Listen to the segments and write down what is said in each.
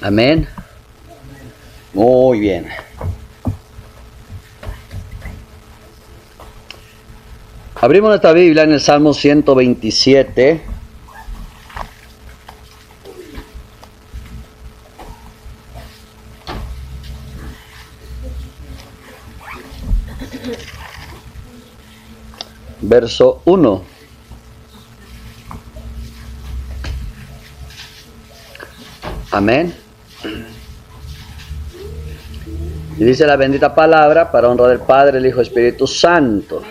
Amén. Muy bien. Abrimos nuestra Biblia en el Salmo 127. Verso 1. Amén. Y dice la bendita palabra para honra del Padre, el Hijo y el Espíritu Santo.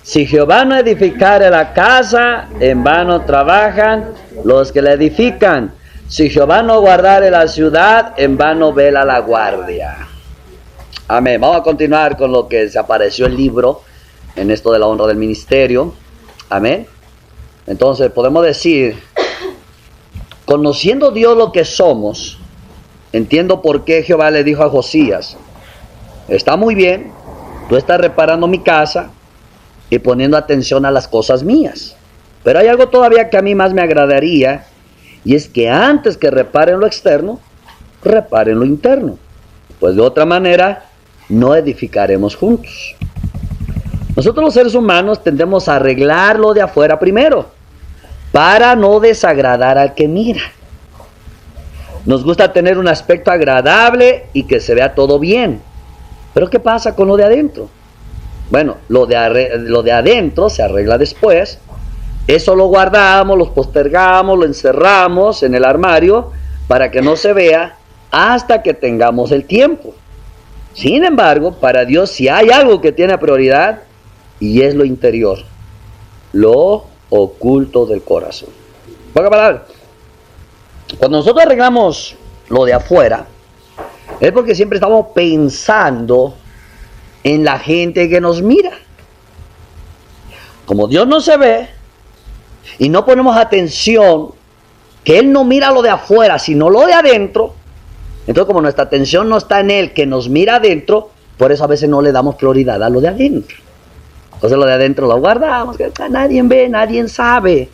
Si Jehová no edificare la casa, en vano trabajan los que la edifican. Si Jehová no guardare la ciudad, en vano vela la guardia. Amén. Vamos a continuar con lo que se apareció el libro en esto de la honra del ministerio. Amén. Entonces podemos decir, conociendo Dios lo que somos, entiendo por qué Jehová le dijo a Josías: está muy bien, tú estás reparando mi casa y poniendo atención a las cosas mías, pero hay algo todavía que a mí más me agradaría, y es que antes que reparen lo externo, reparen lo interno, pues de otra manera no edificaremos juntos. Nosotros los seres humanos tendemos a arreglar lo de afuera primero, para no desagradar al que mira. Nos gusta tener un aspecto agradable y que se vea todo bien. Pero ¿qué pasa con lo de adentro? Bueno, lo de adentro se arregla después. Eso lo guardamos, lo postergamos, lo encerramos en el armario para que no se vea hasta que tengamos el tiempo. Sin embargo, para Dios sí hay algo que tiene prioridad, y es lo interior, lo oculto del corazón. Pocas palabras. Cuando nosotros arreglamos lo de afuera, es porque siempre estamos pensando en la gente que nos mira. Como Dios no se ve y no ponemos atención, que Él no mira lo de afuera, sino lo de adentro, entonces como nuestra atención no está en Él, que nos mira adentro, por eso a veces no le damos prioridad a lo de adentro. Entonces lo de adentro lo guardamos, que nadie ve, nadie sabe.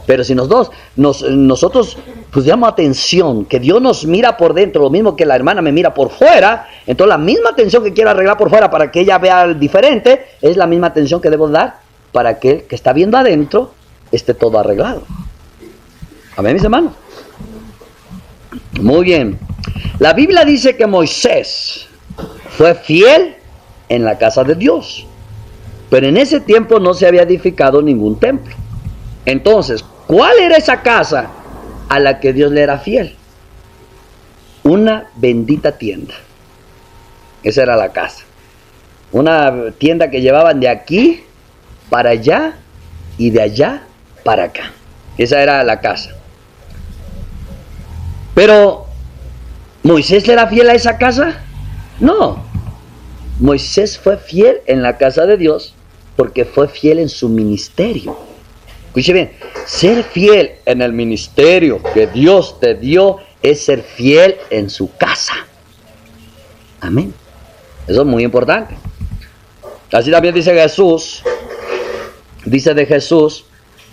Pero si nosotros pusiéramos atención, que Dios nos mira por dentro, lo mismo que la hermana me mira por fuera, entonces la misma atención que quiero arreglar por fuera para que ella vea el diferente, es la misma atención que debo dar para que el que está viendo adentro esté todo arreglado. Amén, mis hermanos. Muy bien. La Biblia dice que Moisés fue fiel en la casa de Dios, pero en ese tiempo no se había edificado ningún templo. Entonces, ¿cuál era esa casa a la que Dios le era fiel? Una bendita tienda. Esa era la casa. Una tienda que llevaban de aquí para allá y de allá para acá. Esa era la casa. Pero, ¿Moisés le era fiel a esa casa? No. Moisés fue fiel en la casa de Dios porque fue fiel en su ministerio. Escuche bien, ser fiel en el ministerio que Dios te dio es ser fiel en su casa. Amén. Eso es muy importante. Así también dice Jesús, dice de Jesús,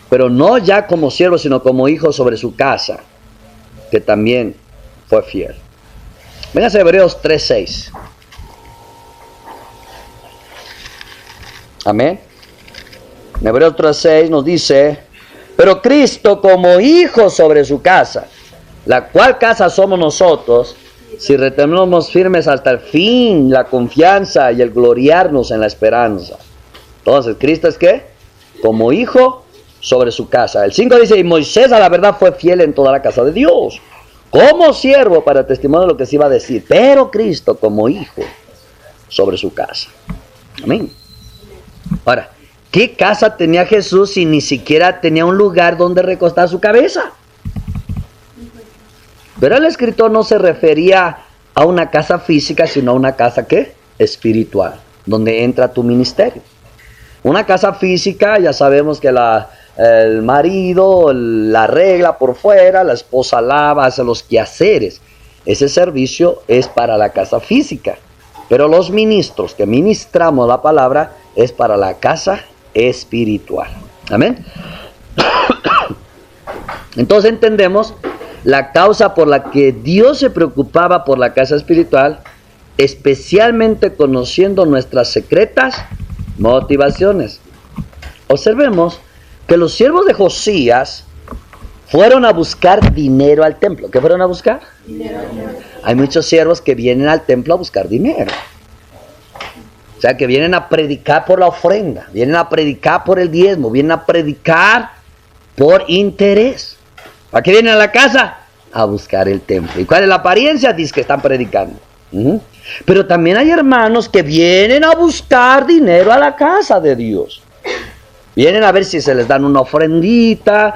pero no ya como siervo, sino como hijo sobre su casa, que también fue fiel. Véngase a Hebreos 3:6. Amén. En Hebreos 3:6 nos dice: pero Cristo como hijo sobre su casa, la cual casa somos nosotros, si retenemos firmes hasta el fin la confianza y el gloriarnos en la esperanza. Entonces, ¿Cristo es qué? Como hijo sobre su casa. El 5 dice: y Moisés a la verdad fue fiel en toda la casa de Dios, como siervo para testimonio de lo que se iba a decir, pero Cristo como hijo sobre su casa. Amén. Ahora, ¿qué casa tenía Jesús si ni siquiera tenía un lugar donde recostar su cabeza? Pero el escritor no se refería a una casa física, sino a una casa, ¿qué? Espiritual, donde entra tu ministerio. Una casa física, ya sabemos que el marido la arregla por fuera, la esposa lava, hace los quehaceres. Ese servicio es para la casa física. Pero los ministros que ministramos la palabra es para la casa espiritual. Amén. Entonces entendemos la causa por la que Dios se preocupaba por la casa espiritual, especialmente conociendo nuestras secretas motivaciones. Observemos que los siervos de Josías fueron a buscar dinero al templo. ¿Qué fueron a buscar? Dinero. Hay muchos siervos que vienen al templo a buscar dinero. O sea, que vienen a predicar por la ofrenda, vienen a predicar por el diezmo, vienen a predicar por interés. ¿Para qué vienen a la casa? A buscar el templo. ¿Y cuál es la apariencia? Dice que están predicando. Pero también hay hermanos que vienen a buscar dinero a la casa de Dios. Vienen a ver si se les dan una ofrendita,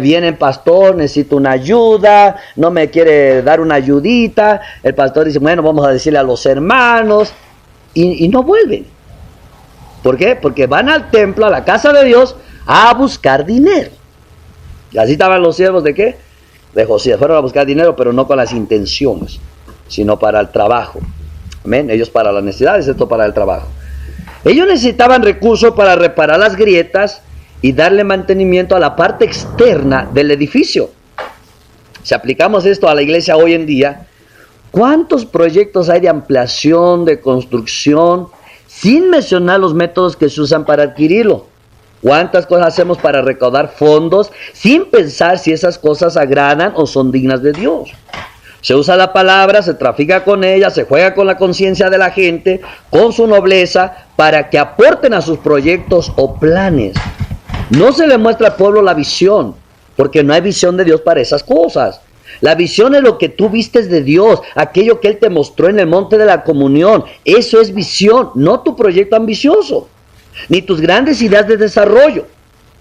vienen, pastor, necesito una ayuda, no me quiere dar una ayudita. El pastor dice, bueno, vamos a decirle a los hermanos, y no vuelven. ¿Por qué? Porque van al templo, a la casa de Dios, a buscar dinero. Y así estaban los siervos de ¿qué? De Josías. Fueron a buscar dinero, pero no con las intenciones, sino para el trabajo. Amén. Ellos para las necesidades, esto para el trabajo. Ellos necesitaban recursos para reparar las grietas y darle mantenimiento a la parte externa del edificio. Si aplicamos esto a la iglesia hoy en día, ¿cuántos proyectos hay de ampliación, de construcción, sin mencionar los métodos que se usan para adquirirlo? ¿Cuántas cosas hacemos para recaudar fondos sin pensar si esas cosas agradan o son dignas de Dios? Se usa la palabra, se trafica con ella, se juega con la conciencia de la gente, con su nobleza, para que aporten a sus proyectos o planes. No se le muestra al pueblo la visión, porque no hay visión de Dios para esas cosas. La visión es lo que tú vistes de Dios, aquello que Él te mostró en el monte de la comunión. Eso es visión, no tu proyecto ambicioso, ni tus grandes ideas de desarrollo.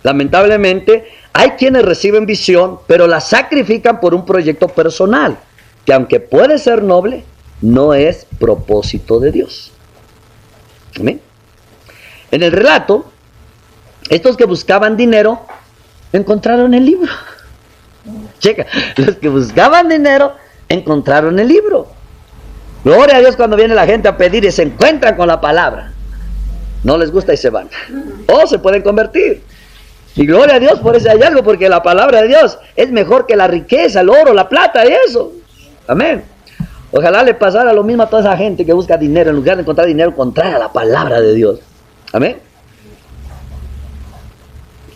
Lamentablemente, hay quienes reciben visión, pero la sacrifican por un proyecto personal, que aunque puede ser noble, no es propósito de Dios. ¿Amén? En el relato, estos que buscaban dinero, encontraron el libro. Checa, los que buscaban dinero, encontraron el libro. Gloria a Dios cuando viene la gente a pedir y se encuentran con la palabra. No les gusta y se van. O se pueden convertir. Y gloria a Dios por ese hallazgo, porque la palabra de Dios es mejor que la riqueza, el oro, la plata y eso. Amén. Ojalá le pasara lo mismo a toda esa gente que busca dinero. En lugar de encontrar dinero, encontrar la palabra de Dios. Amén.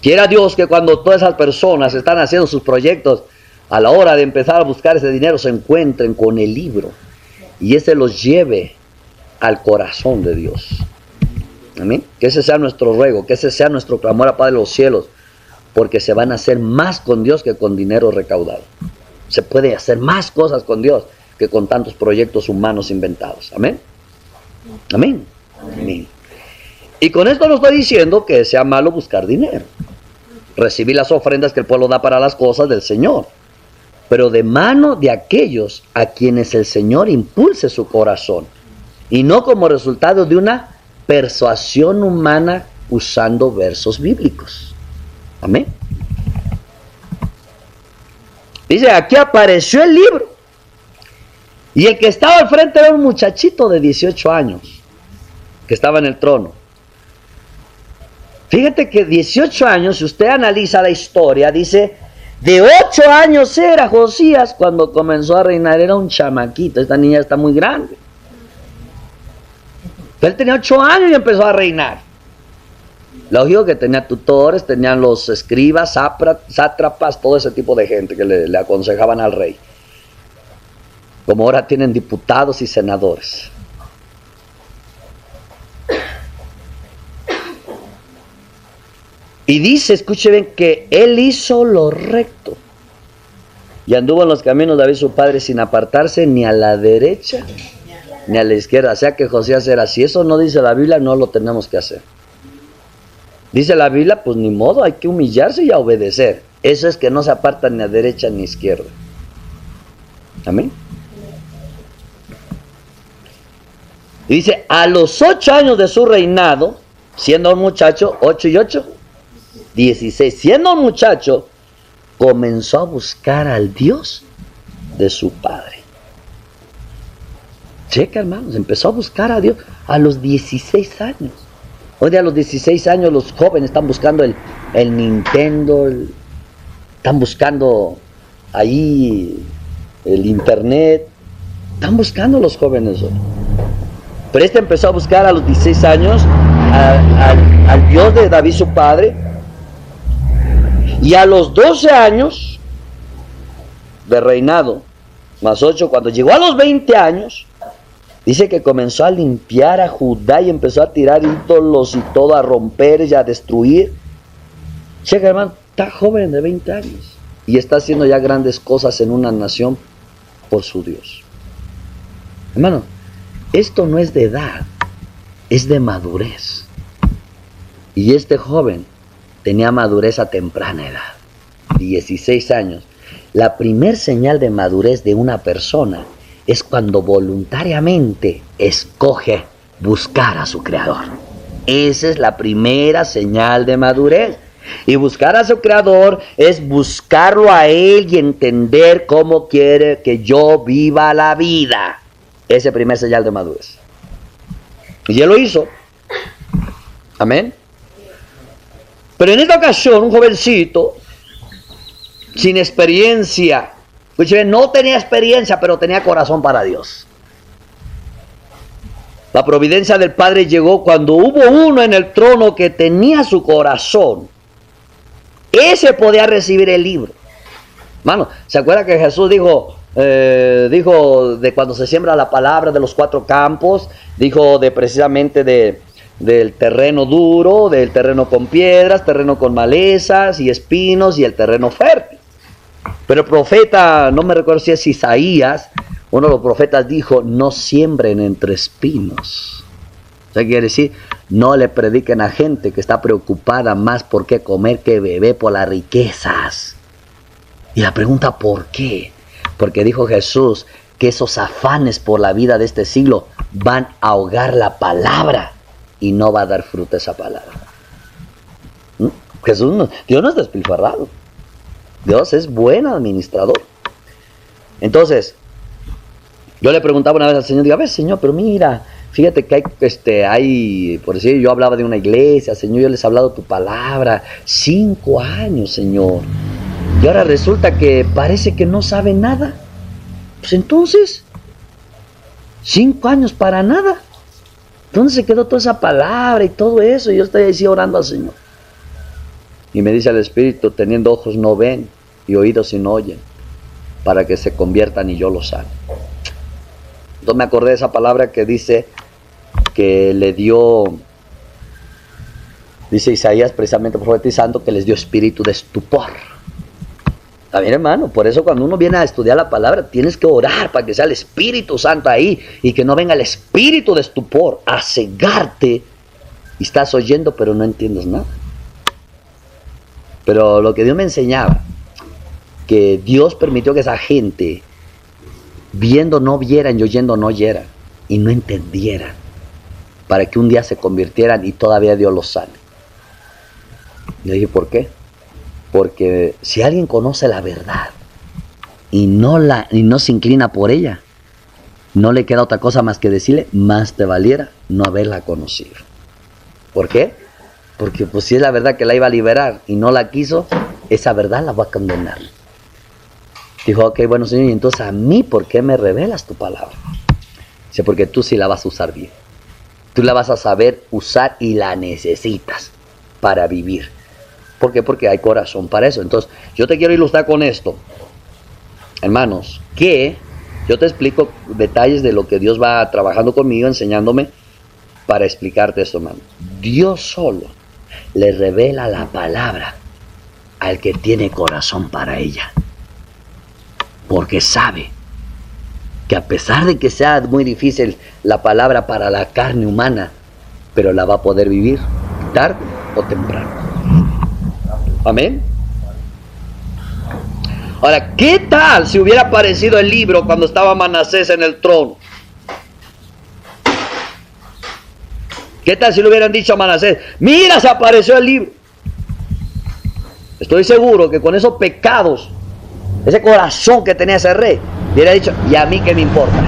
Quiera Dios que cuando todas esas personas están haciendo sus proyectos, a la hora de empezar a buscar ese dinero, se encuentren con el libro. Y ese los lleve al corazón de Dios. Amén. Que ese sea nuestro ruego, que ese sea nuestro clamor a Padre de los cielos. Porque se van a hacer más con Dios que con dinero recaudado. Se puede hacer más cosas con Dios que con tantos proyectos humanos inventados. Amén. Amén. Amén. Y con esto no estoy diciendo que sea malo buscar dinero. Recibir las ofrendas que el pueblo da para las cosas del Señor. Pero de mano de aquellos a quienes el Señor impulse su corazón. Y no como resultado de una persuasión humana usando versos bíblicos. Amén. Dice, aquí apareció el libro. Y el que estaba al frente era un muchachito de 18 años, que estaba en el trono. Fíjate que 18 años, si usted analiza la historia, dice, de 8 años era Josías cuando comenzó a reinar, era un chamaquito, esta niña está muy grande. Él tenía 8 años y empezó a reinar. Lógico que tenía tutores, tenían los escribas, sátrapas, todo ese tipo de gente que le aconsejaban al rey. Como ahora tienen diputados y senadores. Y dice, escuche bien, que él hizo lo recto. Y anduvo en los caminos de David su padre sin apartarse ni a la derecha ni a la izquierda. O sea que Josías era así. Eso no dice la Biblia, no lo tenemos que hacer. Dice la Biblia, pues ni modo, hay que humillarse y a obedecer. Eso es que no se aparta ni a derecha ni a izquierda. Amén. Y dice, a los 8 años de su reinado, siendo un muchacho, 8 y 8, 16, siendo un muchacho, comenzó a buscar al Dios de su padre. Checa, hermanos, empezó a buscar a Dios a los 16 años. Hoy día a los 16 años los jóvenes están buscando el Nintendo, están buscando ahí el internet. Están buscando los jóvenes hoy. Pero este empezó a buscar a los 16 años al Dios de David su padre. Y a los 12 años de reinado, más 8, cuando llegó a los 20 años, dice que comenzó a limpiar a Judá y empezó a tirar ídolos y todo, a romper y a destruir. Checa, hermano, está joven de 20 años y está haciendo ya grandes cosas en una nación por su Dios. Hermano, esto no es de edad, es de madurez. Y este joven tenía madurez a temprana edad, 16 años. La primer señal de madurez de una persona es cuando voluntariamente escoge buscar a su Creador. Esa es la primera señal de madurez. Y buscar a su Creador es buscarlo a Él y entender cómo quiere que yo viva la vida. Ese es el primer señal de madurez. Y Él lo hizo. Amén. Pero en esta ocasión, un jovencito, sin experiencia, no tenía experiencia, pero tenía corazón para Dios. La providencia del Padre llegó cuando hubo uno en el trono que tenía su corazón. Ese podía recibir el libro. Mano, ¿se acuerda que Jesús dijo de cuando se siembra la palabra de los 4 campos? Dijo de precisamente del terreno duro, del terreno con piedras, terreno con malezas y espinos y el terreno fértil. Pero el profeta, no me recuerdo si es Isaías, uno de los profetas dijo, no siembren entre espinos. O sea, quiere decir, no le prediquen a gente que está preocupada más por qué comer que beber, por las riquezas. Y la pregunta, ¿por qué? Porque dijo Jesús que esos afanes por la vida de este siglo van a ahogar la palabra y no va a dar fruto esa palabra. Dios no es despilfarrado. Dios es buen administrador. Entonces, yo le preguntaba una vez al Señor, digo, a ver, Señor, pero mira, fíjate que hay, por decir, yo hablaba de una iglesia, Señor, yo les he hablado tu palabra, 5 años, Señor, y ahora resulta que parece que no saben nada. Pues entonces, 5 años para nada. ¿Dónde se quedó toda esa palabra y todo eso? Y yo estoy así orando al Señor. Y me dice el Espíritu, teniendo ojos no ven y oídos y no oyen, para que se conviertan y yo los sane. Entonces me acordé de esa palabra que dice que le dio, dice Isaías precisamente profetizando, que les dio espíritu de estupor. Está bien, hermano, por eso cuando uno viene a estudiar la palabra tienes que orar para que sea el Espíritu Santo ahí y que no venga el espíritu de estupor a cegarte y estás oyendo pero no entiendes nada. Pero lo que Dios me enseñaba, que Dios permitió que esa gente viendo no vieran y oyendo no oyeran y no entendieran, para que un día se convirtieran y todavía Dios los sane. Le dije, ¿por qué? Porque si alguien conoce la verdad y no se inclina por ella, no le queda otra cosa más que decirle, más te valiera no haberla conocido. ¿Por qué? Porque pues si es la verdad que la iba a liberar y no la quiso, esa verdad la va a condenar. Dijo, ok, bueno, Señor, y entonces a mí, ¿por qué me revelas tu palabra? Dice, porque tú sí la vas a usar bien. Tú la vas a saber usar y la necesitas para vivir. ¿Por qué? Porque hay corazón para eso. Entonces, yo te quiero ilustrar con esto, hermanos, que yo te explico detalles de lo que Dios va trabajando conmigo, enseñándome para explicarte esto, hermano. Dios solo le revela la palabra al que tiene corazón para ella. Porque sabe que a pesar de que sea muy difícil la palabra para la carne humana, pero la va a poder vivir tarde o temprano. Amén. Ahora, ¿qué tal si hubiera aparecido el libro cuando estaba Manasés en el trono? ¿Qué tal si le hubieran dicho a Manasés, mira, se apareció el libro? Estoy seguro que con esos pecados, ese corazón que tenía ese rey, hubiera dicho, ¿y a mí qué me importa?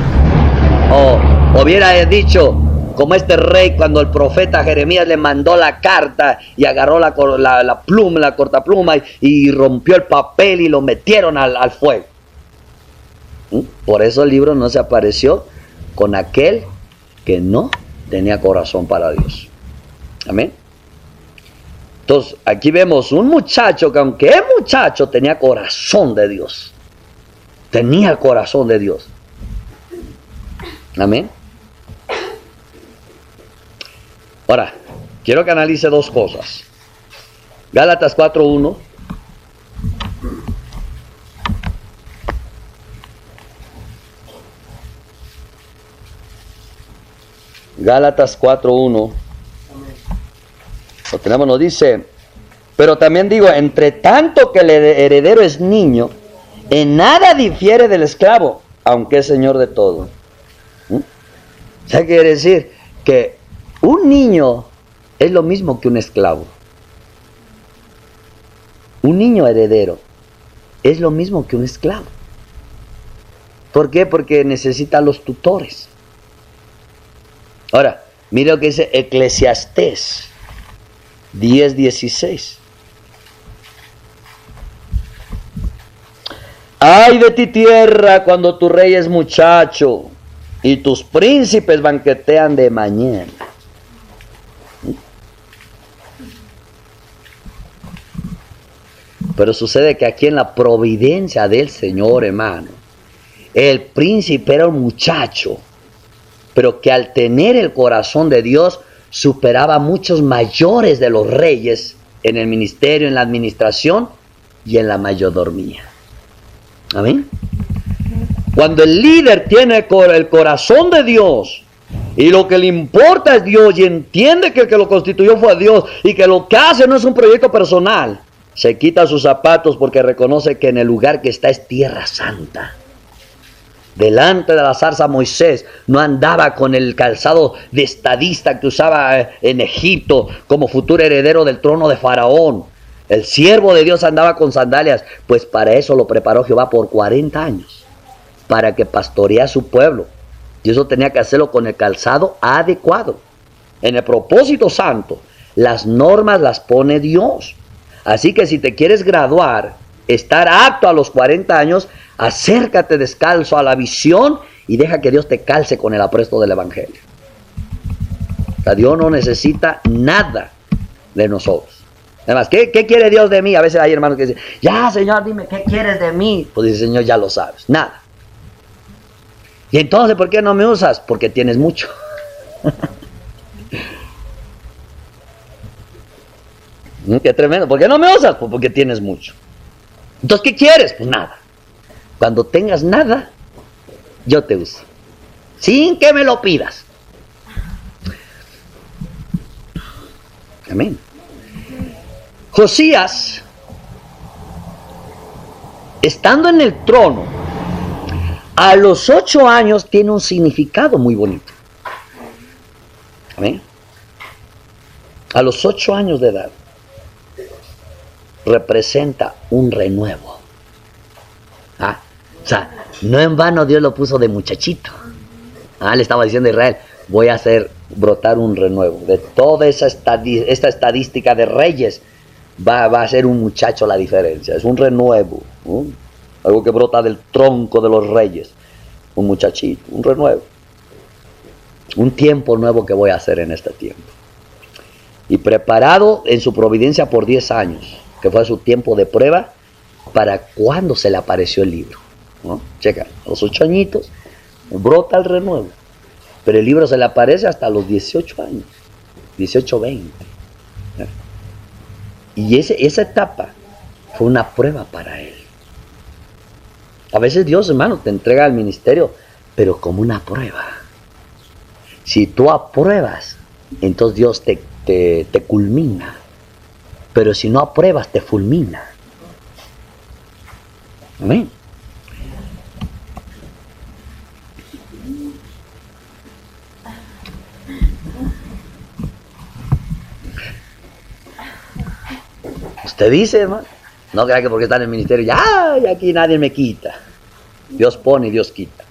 O hubiera dicho, Como este rey cuando el profeta Jeremías le mandó la carta y agarró la pluma, la cortapluma y rompió el papel y lo metieron al fuego. Por eso el libro no se apareció con aquel que no tenía corazón para Dios. Amén. Entonces, aquí vemos un muchacho que aunque es muchacho, tenía corazón de Dios. Tenía el corazón de Dios. Amén. Ahora, quiero que analice dos cosas. Gálatas 4:1. Gálatas 4:1. Lo tenemos, nos dice: pero también digo, entre tanto que el heredero es niño, en nada difiere del esclavo, aunque es señor de todo. ¿Qué quiere decir? Que un niño es lo mismo que un esclavo. Un niño heredero es lo mismo que un esclavo. ¿Por qué? Porque necesita los tutores. Ahora, mire lo que dice Eclesiastés 10:16. Ay de ti tierra cuando tu rey es muchacho y tus príncipes banquetean de mañana. Pero sucede que aquí en la providencia del Señor, hermano, el príncipe era un muchacho, pero que al tener el corazón de Dios superaba a muchos mayores de los reyes en el ministerio, en la administración y en la mayordomía. Amén. Cuando el líder tiene el corazón de Dios y lo que le importa es Dios y entiende que el que lo constituyó fue Dios y que lo que hace no es un proyecto personal, se quita sus zapatos porque reconoce que en el lugar que está es tierra santa. Delante de la zarza Moisés no andaba con el calzado de estadista que usaba en Egipto como futuro heredero del trono de Faraón. El siervo de Dios andaba con sandalias, pues para eso lo preparó Jehová por 40 años, para que pastoreara a su pueblo. Y eso tenía que hacerlo con el calzado adecuado. En el propósito santo, las normas las pone Dios. Así que si te quieres graduar, estar apto a los 40 años, acércate descalzo a la visión y deja que Dios te calce con el apresto del Evangelio. O sea, Dios no necesita nada de nosotros. Además, ¿qué quiere Dios de mí? A veces hay hermanos que dicen, ya Señor, dime, ¿qué quieres de mí? Pues dice, Señor, ya lo sabes, nada. Y entonces, ¿por qué no me usas? Porque tienes mucho. Qué tremendo. ¿Por qué no me usas? Pues porque tienes mucho. Entonces, ¿qué quieres? Pues nada. Cuando tengas nada, yo te uso. Sin que me lo pidas. Amén. Josías, estando en el trono, a los 8 años tiene un significado muy bonito. Amén. A los 8 años de edad representa un renuevo. O sea, no en vano Dios lo puso de muchachito. Le estaba diciendo a Israel, voy a hacer brotar un renuevo. De toda esta estadística de reyes, va a ser un muchacho la diferencia. Es un renuevo, algo que brota del tronco de los reyes. Un muchachito, un renuevo. Un tiempo nuevo que voy a hacer en este tiempo. Y preparado en su providencia por 10 años, que fue su tiempo de prueba, para cuando se le apareció el libro. Checa, a los 8 añitos brota el renuevo, pero el libro se le aparece hasta los 18 años, 18, 20. Y esa etapa fue una prueba para él. A veces Dios, hermano, te entrega al ministerio, pero como una prueba. Si tú apruebas, entonces Dios te culmina. Pero si no apruebas, te fulmina. Amén. Usted dice, hermano, no crea que porque está en el ministerio, ya aquí nadie me quita. Dios pone y Dios quita.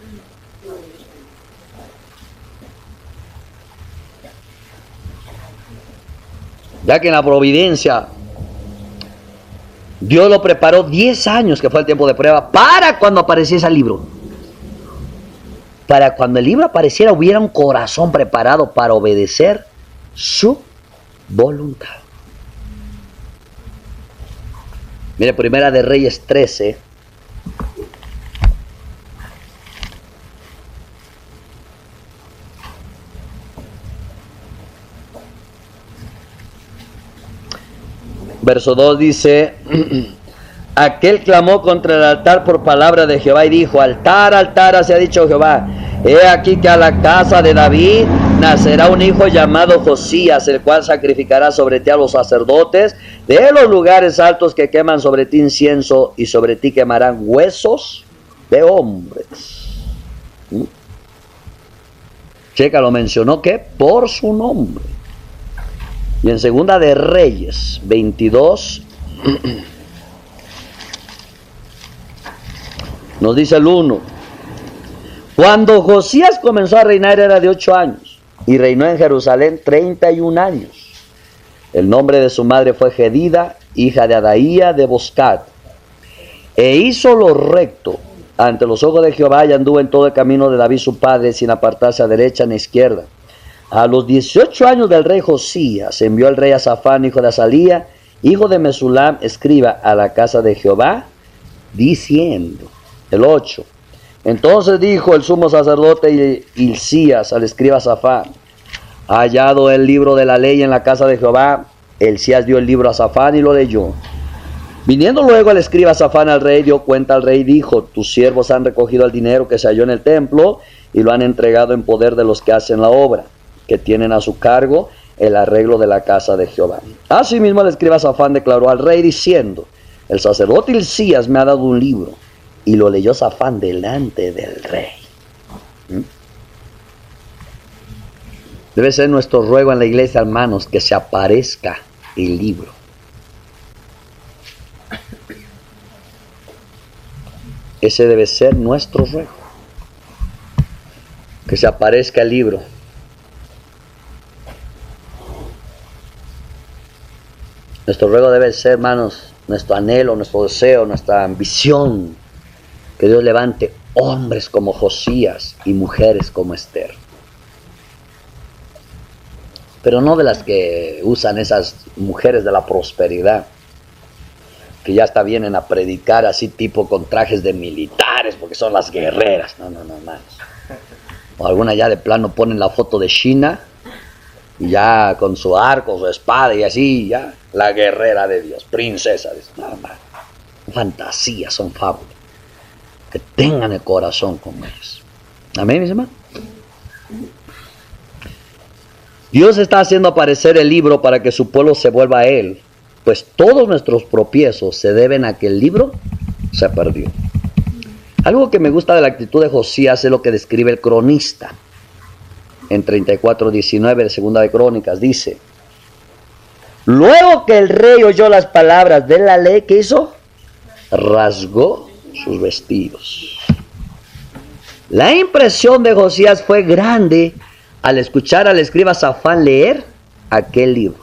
Ya que en la providencia Dios lo preparó 10 años, que fue el tiempo de prueba, para cuando apareciese el libro. Para cuando el libro apareciera hubiera un corazón preparado para obedecer su voluntad. Mire, Primera de Reyes 13. Verso 2 dice: aquel clamó contra el altar por palabra de Jehová y dijo: altar, altar, así ha dicho Jehová, he aquí que a la casa de David nacerá un hijo llamado Josías, el cual sacrificará sobre ti a los sacerdotes de los lugares altos que queman sobre ti incienso, y sobre ti quemarán huesos de hombres. Checa, lo mencionó que por su nombre. Y en Segunda de Reyes 22 nos dice el 1: cuando Josías comenzó a reinar era de 8 años y reinó en Jerusalén 31 años. El nombre de su madre fue Jedida, hija de Adaía de Boscat. E hizo lo recto ante los ojos de Jehová, y anduvo en todo el camino de David su padre, sin apartarse a derecha ni a izquierda. A los 18 años del rey Josías envió el rey a Safán, hijo de Azalía, hijo de Mesulam, escriba, a la casa de Jehová, diciendo. El 8: entonces dijo el sumo sacerdote Hilcías al escriba Safán: ha hallado el libro de la ley en la casa de Jehová. Hilcías dio el libro a Safán y lo leyó. Viniendo luego el escriba Safán al rey, dio cuenta al rey y dijo: tus siervos han recogido el dinero que se halló en el templo y lo han entregado en poder de los que hacen la obra, que tienen a su cargo el arreglo de la casa de Jehová. Asimismo el escriba Safán declaró al rey diciendo: el sacerdote Hilcías me ha dado un libro. Y lo leyó Safán delante del rey. Debe ser nuestro ruego en la iglesia, hermanos, que se aparezca el libro. Ese debe ser nuestro ruego. Que se aparezca el libro. Nuestro ruego debe ser, hermanos, nuestro anhelo, nuestro deseo, nuestra ambición, que Dios levante hombres como Josías y mujeres como Esther. Pero no de las que usan esas mujeres de la prosperidad, que ya hasta vienen a predicar así tipo con trajes de militares, porque son las guerreras. No, hermanos. O algunas ya de plano ponen la foto de China, y ya con su arco, su espada y así, ya, la guerrera de Dios, princesa. No, fantasías, son fábulas. Que tengan el corazón como ellos. Amén, mis hermanos. Dios está haciendo aparecer el libro para que su pueblo se vuelva a él, pues todos nuestros tropiezos se deben a que el libro se perdió. Algo que me gusta de la actitud de Josías es lo que describe el cronista en 34:19 de Segunda de Crónicas. Dice: luego que el rey oyó las palabras de la ley, ¿qué hizo? Rasgó sus vestidos. La impresión de Josías fue grande al escuchar al escriba Safán leer aquel libro.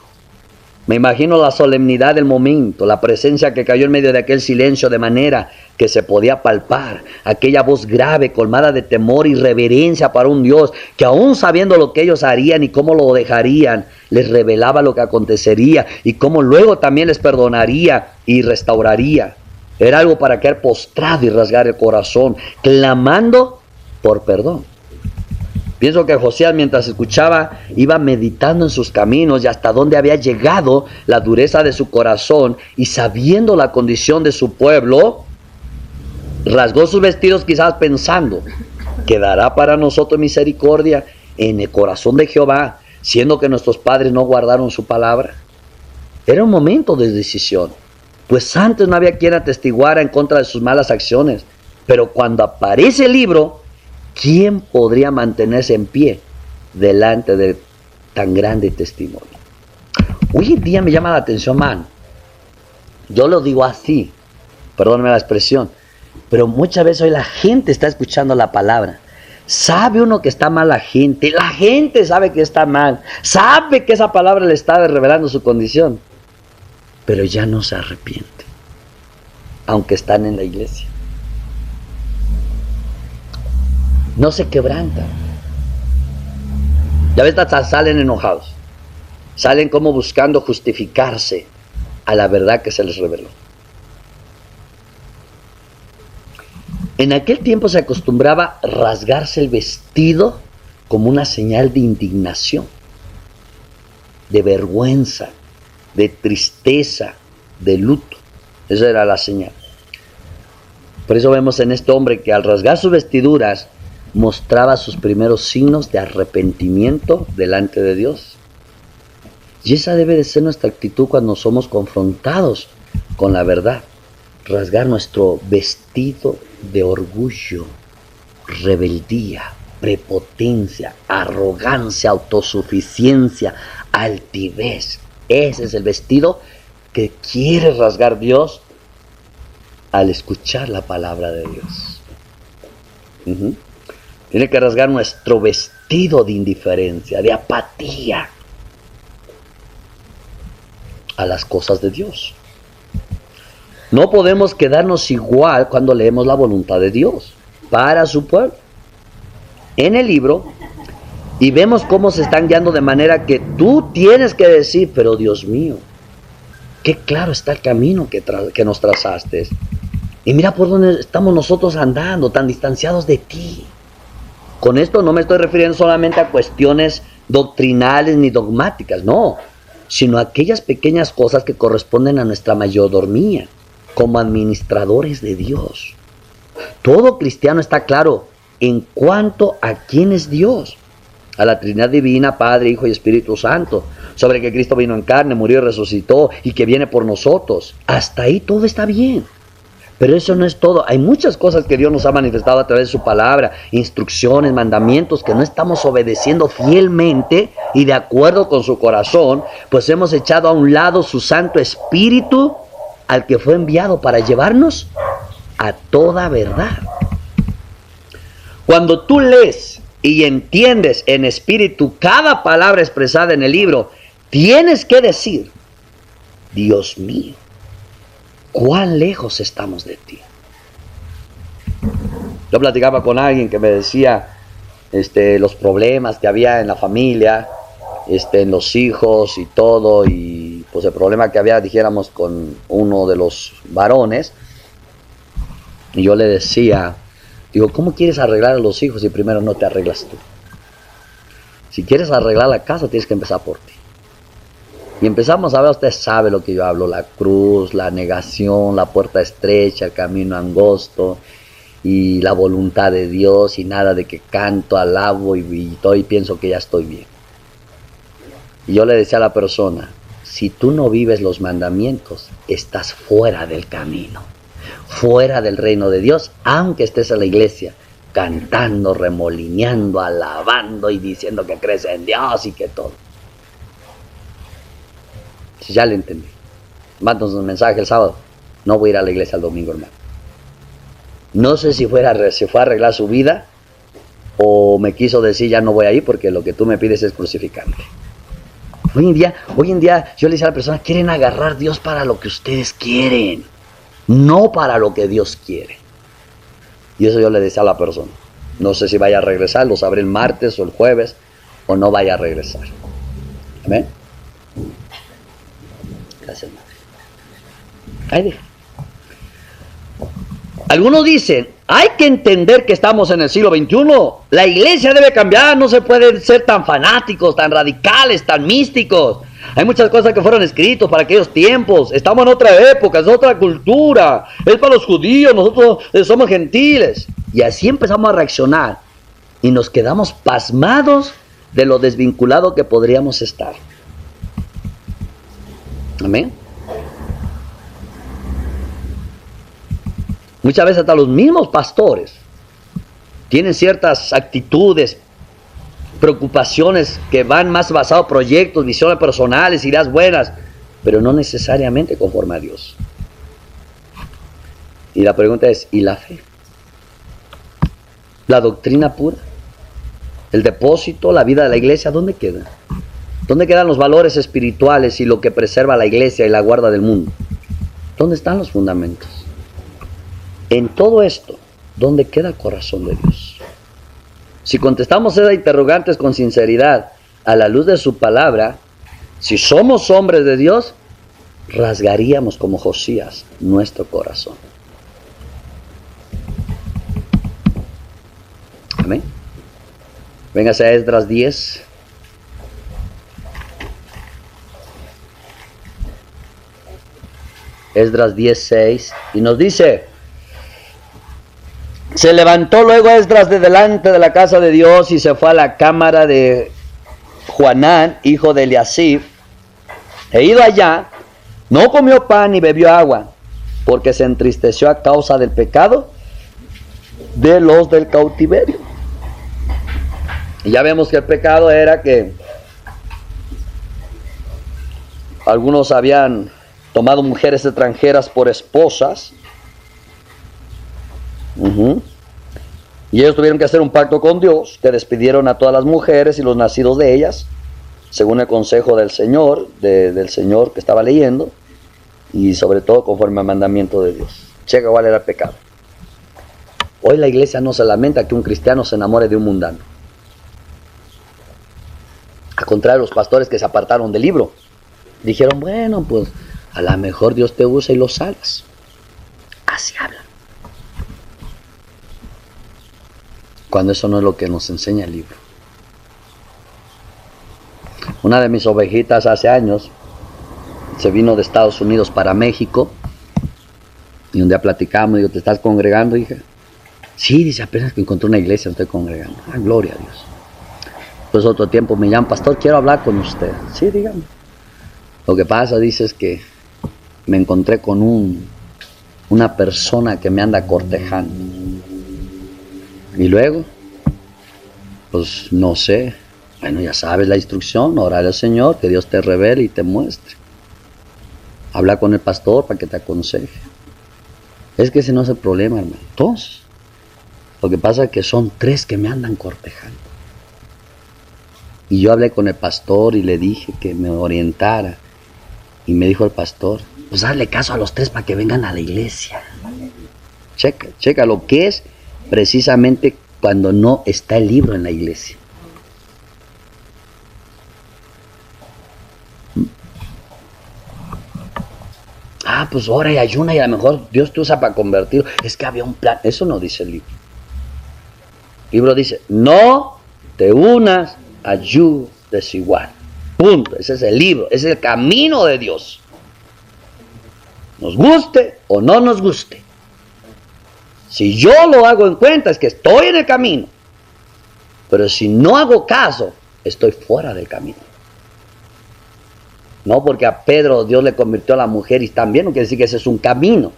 Me imagino la solemnidad del momento, la presencia que cayó en medio de aquel silencio de manera que se podía palpar, aquella voz grave, colmada de temor y reverencia para un Dios que, aún sabiendo lo que ellos harían y cómo lo dejarían, les revelaba lo que acontecería y cómo luego también les perdonaría y restauraría. Era algo para caer postrado y rasgar el corazón, clamando por perdón. Pienso que Josías, mientras escuchaba, iba meditando en sus caminos y hasta dónde había llegado la dureza de su corazón, y sabiendo la condición de su pueblo, rasgó sus vestidos, quizás pensando: ¿quedará para nosotros misericordia en el corazón de Jehová, siendo que nuestros padres no guardaron su palabra? Era un momento de decisión, pues antes no había quien atestiguara en contra de sus malas acciones, pero cuando aparece el libro, ¿quién podría mantenerse en pie delante de tan grande testimonio? Hoy en día me llama la atención, man. Yo lo digo así, perdóname la expresión, pero muchas veces hoy la gente está escuchando la palabra, Sabe uno que está mal la gente sabe que está mal, sabe que esa palabra le está revelando su condición, pero ya no se arrepiente, aunque están en la iglesia. No se quebrantan. Ya ves, hasta salen enojados, salen como buscando justificarse a la verdad que se les reveló. En aquel tiempo se acostumbraba rasgarse el vestido como una señal de indignación, de vergüenza, de tristeza, de luto. Esa era la señal. Por eso vemos en este hombre que al rasgar sus vestiduras mostraba sus primeros signos de arrepentimiento delante de Dios. Y esa debe de ser nuestra actitud cuando somos confrontados con la verdad. Rasgar nuestro vestido de orgullo, rebeldía, prepotencia, arrogancia, autosuficiencia, altivez. Ese es el vestido que quiere rasgar Dios al escuchar la palabra de Dios. Tiene que rasgar nuestro vestido de indiferencia, de apatía a las cosas de Dios. No podemos quedarnos igual cuando leemos la voluntad de Dios para su pueblo. En el libro, y vemos cómo se están guiando de manera que tú tienes que decir, pero Dios mío, qué claro está el camino que nos trazaste. Y mira por dónde estamos nosotros andando, tan distanciados de ti. Con esto no me estoy refiriendo solamente a cuestiones doctrinales ni dogmáticas, no, sino a aquellas pequeñas cosas que corresponden a nuestra mayordomía como administradores de Dios. Todo cristiano está claro en cuanto a quién es Dios, a la Trinidad Divina, Padre, Hijo y Espíritu Santo, sobre que Cristo vino en carne, murió y resucitó y que viene por nosotros. Hasta ahí todo está bien. Pero eso no es todo. Hay muchas cosas que Dios nos ha manifestado a través de su palabra, instrucciones, mandamientos que no estamos obedeciendo fielmente y de acuerdo con su corazón, pues hemos echado a un lado su Santo Espíritu al que fue enviado para llevarnos a toda verdad. Cuando tú lees y entiendes en espíritu cada palabra expresada en el libro, tienes que decir, Dios mío, ¿cuán lejos estamos de ti? Yo platicaba con alguien que me decía los problemas que había en la familia, en los hijos y todo, y pues el problema que había, dijéramos, con uno de los varones. Y yo le decía, digo, ¿cómo quieres arreglar a los hijos si primero no te arreglas tú? Si quieres arreglar la casa, tienes que empezar por ti. Y empezamos a ver, usted sabe lo que yo hablo, la cruz, la negación, la puerta estrecha, el camino angosto, y la voluntad de Dios, y nada de que canto, alabo y todo, y pienso que ya estoy bien. Y yo le decía a la persona, si tú no vives los mandamientos, estás fuera del camino, fuera del reino de Dios, aunque estés en la iglesia, cantando, remolineando, alabando y diciendo que crees en Dios y que todo. Ya le entendí. Mándanos un mensaje el sábado. No voy a ir a la iglesia el domingo, hermano. No sé si fue a arreglar su vida o me quiso decir ya no voy a ir porque lo que tú me pides es crucificante. Hoy en día yo le decía a la persona, quieren agarrar a Dios para lo que ustedes quieren, no para lo que Dios quiere. Y eso yo le decía a la persona. No sé si vaya a regresar, lo sabré el martes o el jueves, o no vaya a regresar. Amén. Gracias, madre. Ahí deja. Algunos dicen, hay que entender que estamos en el siglo XXI. La iglesia debe cambiar, no se puede ser tan fanáticos, tan radicales, tan místicos. Hay muchas cosas que fueron escritas para aquellos tiempos. Estamos en otra época, es otra cultura. Es para los judíos, nosotros somos gentiles. Y así empezamos a reaccionar. Y nos quedamos pasmados de lo desvinculado que podríamos estar. Amén. Muchas veces hasta los mismos pastores tienen ciertas actitudes, preocupaciones que van más basados en proyectos, visiones personales, ideas buenas, pero no necesariamente conforme a Dios. Y la pregunta es, ¿y la fe? ¿La doctrina pura? el depósito, la vida de la iglesia, ¿dónde queda? ¿Dónde quedan los valores espirituales y lo que preserva la iglesia y la guarda del mundo? ¿Dónde están los fundamentos? En todo esto, ¿dónde queda el corazón de Dios? Si contestamos esas interrogantes con sinceridad a la luz de su palabra, si somos hombres de Dios, rasgaríamos como Josías nuestro corazón. Amén. Véngase a Esdras 10. Esdras 10:6, y nos dice: se levantó luego Esdras de delante de la casa de Dios y se fue a la cámara de Joanán, hijo de Eliasib. E ido allá, no comió pan ni bebió agua, porque se entristeció a causa del pecado de los del cautiverio. Y ya vemos que el pecado era que algunos habían tomado mujeres extranjeras por esposas. Y ellos tuvieron que hacer un pacto con Dios, que despidieron a todas las mujeres y los nacidos de ellas, según el consejo del Señor, del Señor que estaba leyendo, y sobre todo conforme al mandamiento de Dios. Checa cuál era el pecado. Hoy la iglesia no se lamenta que un cristiano se enamore de un mundano. Al contrario, los pastores que se apartaron del libro dijeron: bueno, pues a lo mejor Dios te usa y lo salvas. Así hablan. Cuando eso no es lo que nos enseña el libro. Una de mis ovejitas hace años se vino de Estados Unidos para México, y un día platicamos, digo: ¿te estás congregando, hija? Sí, dice, apenas que encontré una iglesia, me estoy congregando. Ah, gloria a Dios. Pues otro tiempo me llaman: pastor, quiero hablar con usted. Sí, dígame. Lo que pasa, dice, es que me encontré con una persona que me anda cortejando. Y luego, pues no sé. Bueno, ya sabes la instrucción: orar al Señor, que Dios te revele y te muestre. Habla con el pastor para que te aconseje. Es que ese no es el problema, hermano. Entonces, lo que pasa es que son 3 que me andan cortejando. Y yo hablé con el pastor y le dije que me orientara. Y me dijo el pastor: pues hazle caso a los 3 para que vengan a la iglesia. Checa lo que es precisamente cuando no está el libro en la iglesia. Ah, pues ora y ayuna y a lo mejor Dios te usa para convertir. Es que había un plan. Eso no dice el libro. El libro dice: no te unas a yugo desigual. Punto. Ese es el libro. Ese es el camino de Dios. Nos guste o no nos guste. Si yo lo hago en cuenta, es que estoy en el camino. Pero si no hago caso, estoy fuera del camino. No porque a Pedro Dios le convirtió a la mujer y también no quiere decir que ese es un camino.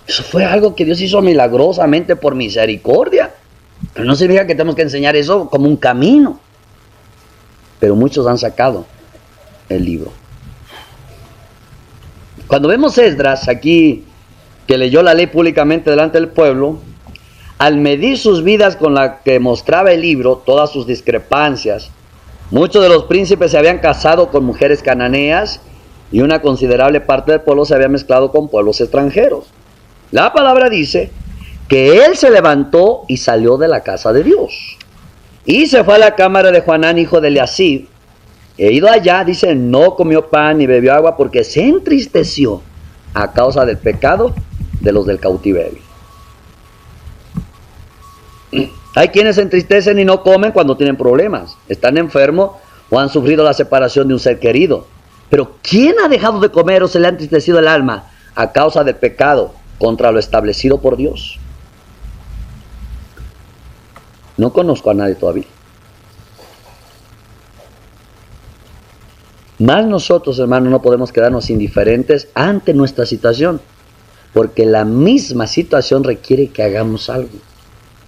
Eso fue algo que Dios hizo milagrosamente por misericordia. Pero no significa que tenemos que enseñar eso como un camino. Pero muchos han sacado el libro. Cuando vemos Esdras aquí, que leyó la ley públicamente delante del pueblo, al medir sus vidas con la que mostraba el libro, todas sus discrepancias, muchos de los príncipes se habían casado con mujeres cananeas y una considerable parte del pueblo se había mezclado con pueblos extranjeros. La palabra dice que él se levantó y salió de la casa de Dios. Y se fue a la cámara de Joanán, hijo de Eliasib. E ido allá, dice, no comió pan ni bebió agua porque se entristeció a causa del pecado de los del cautiverio. Hay quienes se entristecen y no comen cuando tienen problemas, están enfermos o han sufrido la separación de un ser querido. Pero ¿quién ha dejado de comer o se le ha entristecido el alma a causa del pecado contra lo establecido por Dios? No conozco a nadie todavía. Más nosotros, hermanos, no podemos quedarnos indiferentes ante nuestra situación, porque la misma situación requiere que hagamos algo.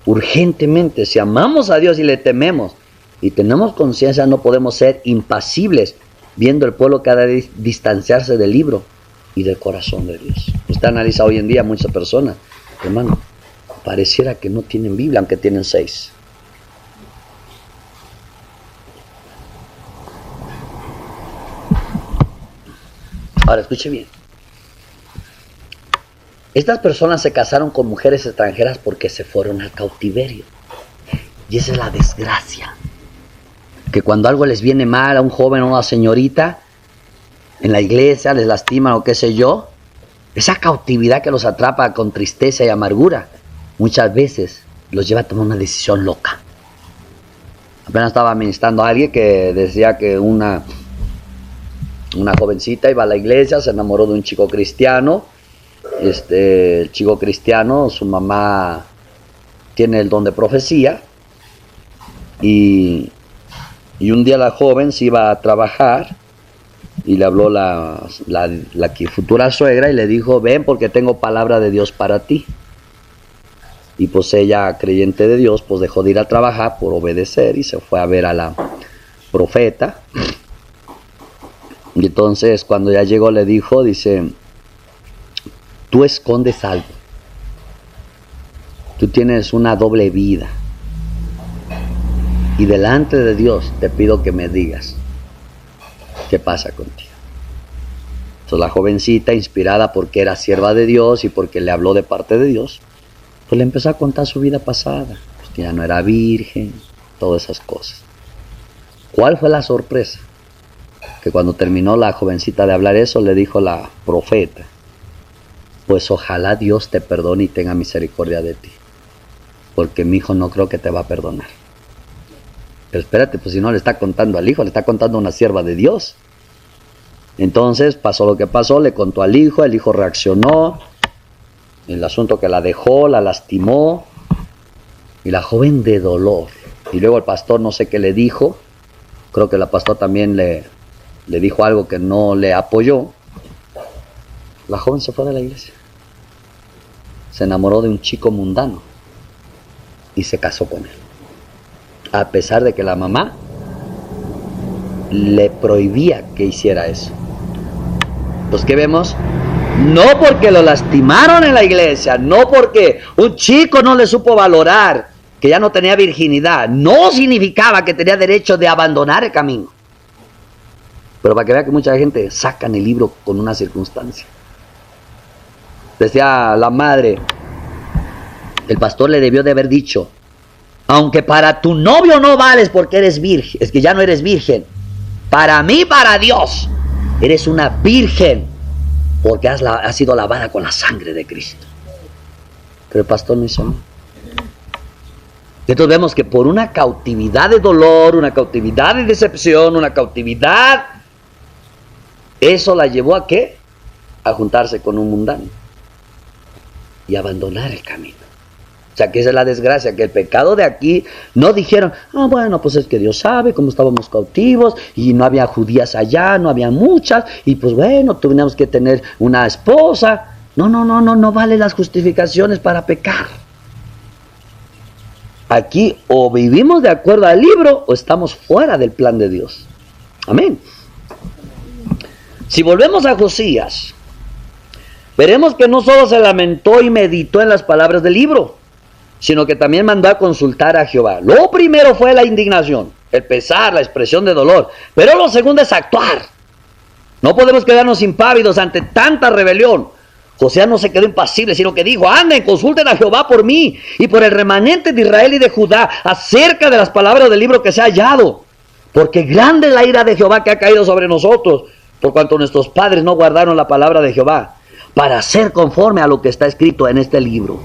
Urgentemente, si amamos a Dios y le tememos y tenemos conciencia, no podemos ser impasibles viendo el pueblo cada vez distanciarse del libro y del corazón de Dios. Usted analiza hoy en día muchas personas, hermano, pareciera que no tienen Biblia, aunque tienen 6. Ahora, escuche bien. Estas personas se casaron con mujeres extranjeras porque se fueron al cautiverio. Y esa es la desgracia. Que cuando algo les viene mal a un joven o a una señorita, en la iglesia les lastiman o qué sé yo, esa cautividad que los atrapa con tristeza y amargura, muchas veces los lleva a tomar una decisión loca. Apenas estaba ministrando a alguien que decía que una jovencita iba a la iglesia, se enamoró de un chico cristiano. El chico cristiano, su mamá tiene el don de profecía. Y un día la joven se iba a trabajar y le habló la futura suegra y le dijo: ven porque tengo palabra de Dios para ti. Y pues ella, creyente de Dios, pues dejó de ir a trabajar por obedecer y se fue a ver a la profeta. Y entonces cuando ya llegó le dijo, dice: tú escondes algo, tú tienes una doble vida, y delante de Dios te pido que me digas qué pasa contigo. Entonces la jovencita, inspirada porque era sierva de Dios y porque le habló de parte de Dios, pues le empezó a contar su vida pasada, pues que ya no era virgen, todas esas cosas. ¿Cuál fue la sorpresa? Que cuando terminó la jovencita de hablar eso, le dijo la profeta: pues ojalá Dios te perdone y tenga misericordia de ti, porque mi hijo no creo que te va a perdonar. Pero espérate, pues si no le está contando al hijo, le está contando a una sierva de Dios. Entonces pasó lo que pasó, le contó al hijo, el hijo reaccionó, el asunto que la dejó, la lastimó, y la joven de dolor. Y luego el pastor no sé qué le dijo, creo que la pastor también le dijo algo que no le apoyó. La joven se fue de la iglesia, se enamoró de un chico mundano y se casó con él, a pesar de que la mamá le prohibía que hiciera eso. Pues ¿qué vemos? No porque lo lastimaron en la iglesia, no porque un chico no le supo valorar que ya no tenía virginidad, no significaba que tenía derecho de abandonar el camino. Pero para que vea que mucha gente sacan el libro con una circunstancia. Decía la madre, el pastor le debió de haber dicho: aunque para tu novio no vales porque eres virgen, es que ya no eres virgen, para mí, para Dios, eres una virgen porque has sido lavada con la sangre de Cristo. Pero el pastor no hizo nada. Entonces vemos que por una cautividad de dolor, una cautividad de decepción, una cautividad, eso la llevó ¿a qué? A juntarse con un mundano y abandonar el camino. O sea, que esa es la desgracia, que el pecado de aquí no dijeron: bueno, pues es que Dios sabe cómo estábamos cautivos y no había judías allá, no había muchas, y pues bueno, tuvimos que tener una esposa. No vale las justificaciones para pecar. Aquí o vivimos de acuerdo al libro o estamos fuera del plan de Dios. Amén. Si volvemos a Josías, veremos que no solo se lamentó y meditó en las palabras del libro, sino que también mandó a consultar a Jehová. Lo primero fue la indignación, el pesar, la expresión de dolor, pero lo segundo es actuar. No podemos quedarnos impávidos ante tanta rebelión. Josías no se quedó impasible, sino que dijo: anden, consulten a Jehová por mí y por el remanente de Israel y de Judá acerca de las palabras del libro que se ha hallado, porque grande es la ira de Jehová que ha caído sobre nosotros, por cuanto nuestros padres no guardaron la palabra de Jehová para hacer conforme a lo que está escrito en este libro.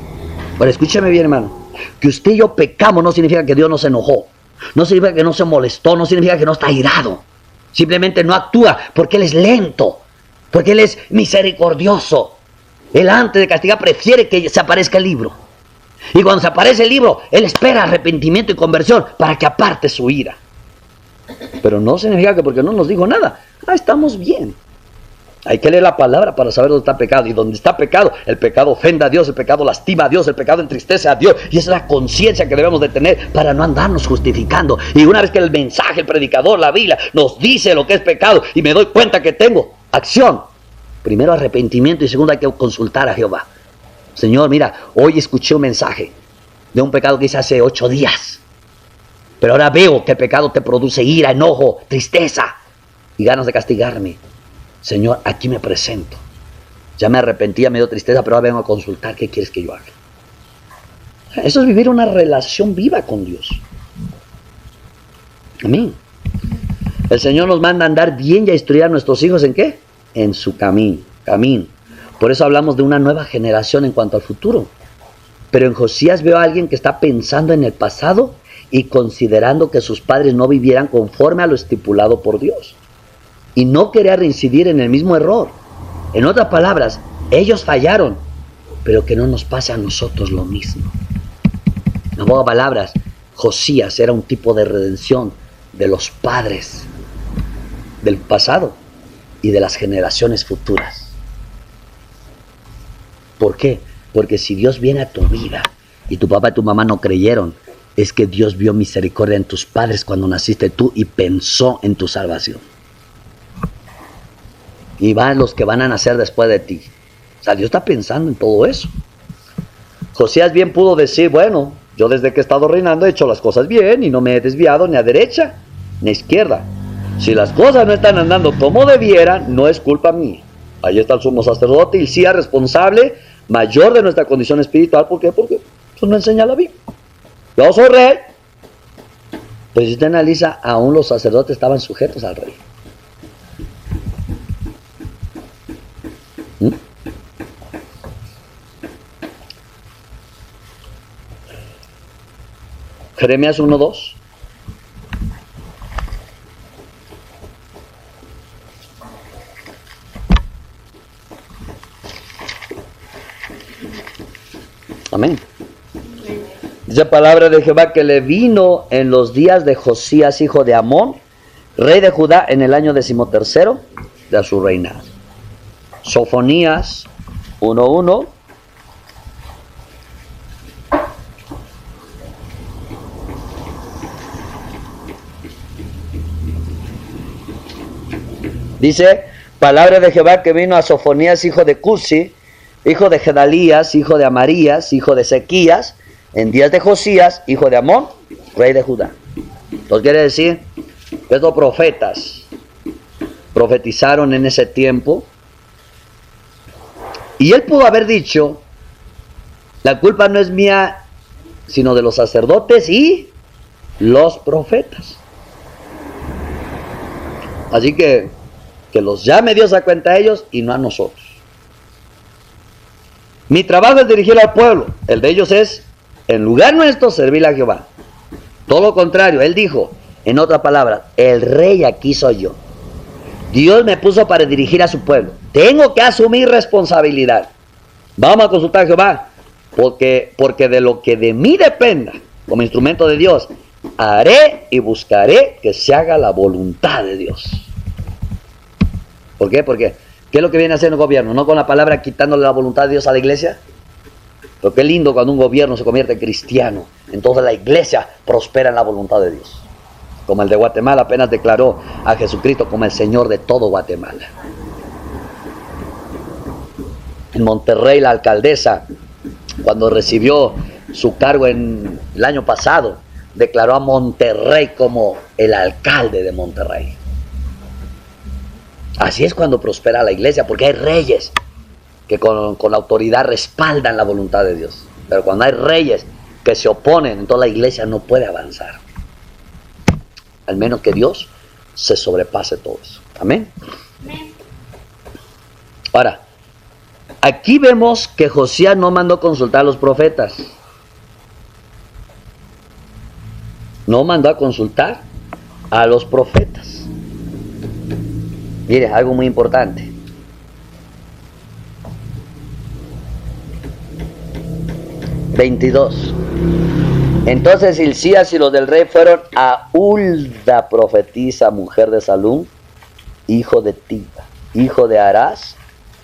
Pero escúcheme bien, hermano, que usted y yo pecamos no significa que Dios no se enojó, no significa que no se molestó, no significa que no está irado. Simplemente no actúa porque Él es lento, porque Él es misericordioso. Él antes de castigar prefiere que se aparezca el libro. Y cuando se aparece el libro, Él espera arrepentimiento y conversión para que aparte su ira. Pero no significa que porque no nos dijo nada, estamos bien. Hay que leer la palabra para saber dónde está pecado. Y donde está pecado, el pecado ofende a Dios, el pecado lastima a Dios, el pecado entristece a Dios. Y esa es la conciencia que debemos de tener para no andarnos justificando. Y una vez que el mensaje, el predicador, la Biblia nos dice lo que es pecado y me doy cuenta que tengo acción, primero arrepentimiento y segundo hay que consultar a Jehová. Señor, mira, hoy escuché un mensaje de un pecado que hice hace 8 días. Pero ahora veo que el pecado te produce ira, enojo, tristeza y ganas de castigarme. Señor, aquí me presento. Ya me arrepentí, me dio tristeza, pero ahora vengo a consultar qué quieres que yo haga. Eso es vivir una relación viva con Dios. Amén. El Señor nos manda a andar bien y a instruir a nuestros hijos ¿en qué? En su camino. Por eso hablamos de una nueva generación en cuanto al futuro. Pero en Josías veo a alguien que está pensando en el pasado y considerando que sus padres no vivieran conforme a lo estipulado por Dios. Y no quería reincidir en el mismo error. En otras palabras, ellos fallaron, pero que no nos pase a nosotros lo mismo. En otras palabras, Josías era un tipo de redención de los padres del pasado y de las generaciones futuras. ¿Por qué? Porque si Dios viene a tu vida y tu papá y tu mamá no creyeron, es que Dios vio misericordia en tus padres cuando naciste tú y pensó en tu salvación. Y van los que van a nacer después de ti. O sea, Dios está pensando en todo eso. Josías bien pudo decir, bueno, yo desde que he estado reinando he hecho las cosas bien y no me he desviado ni a derecha ni a izquierda. Si las cosas no están andando como debieran, no es culpa mía. Ahí está el sumo sacerdote y sí es responsable mayor de nuestra condición espiritual. ¿Por qué? Porque eso no enseña la Biblia. Yo soy rey. Pues si usted analiza, aún los sacerdotes estaban sujetos al rey. Jeremías 1:2. Amén. Dice palabra de Jehová que le vino en los días de Josías, hijo de Amón, rey de Judá, en el año 13º de su reinado. Sofonías 1:1. Dice, palabra de Jehová que vino a Sofonías, hijo de Cusi, hijo de Gedalías, hijo de Amarías, hijo de Ezequías, en días de Josías, hijo de Amón, rey de Judá. Entonces quiere decir que estos profetas profetizaron en ese tiempo. Y él pudo haber dicho, la culpa no es mía, sino de los sacerdotes y los profetas. Así que los llame Dios a cuenta a ellos y no a nosotros. Mi trabajo es dirigir al pueblo. El de ellos es, en lugar nuestro, servir a Jehová. Todo lo contrario, él dijo, en otras palabras, el rey aquí soy yo. Dios me puso para dirigir a su pueblo. Tengo que asumir responsabilidad. Vamos a consultar a Jehová. Porque de lo que de mí dependa, como instrumento de Dios, haré y buscaré que se haga la voluntad de Dios. ¿Por qué? Porque ¿qué es lo que viene a hacer el gobierno? ¿No con la palabra quitándole la voluntad de Dios a la iglesia? Pero qué lindo cuando un gobierno se convierte en cristiano. Entonces la iglesia prospera en la voluntad de Dios. Como el de Guatemala apenas declaró a Jesucristo como el Señor de todo Guatemala. En Monterrey la alcaldesa, cuando recibió su cargo en el año pasado, declaró a Monterrey como el alcalde de Monterrey. Así es cuando prospera la iglesia, porque hay reyes que con la autoridad respaldan la voluntad de Dios. Pero cuando hay reyes que se oponen, entonces la iglesia no puede avanzar. Al menos que Dios se sobrepase todo eso. Amén. Ahora, aquí vemos que Josías no mandó consultar a los profetas. No mandó a consultar a los profetas. Mire, algo muy importante. (22) Entonces Hilcías y los del rey fueron a Hulda, profetisa, mujer de Salum, hijo de Tiba, hijo de Arás,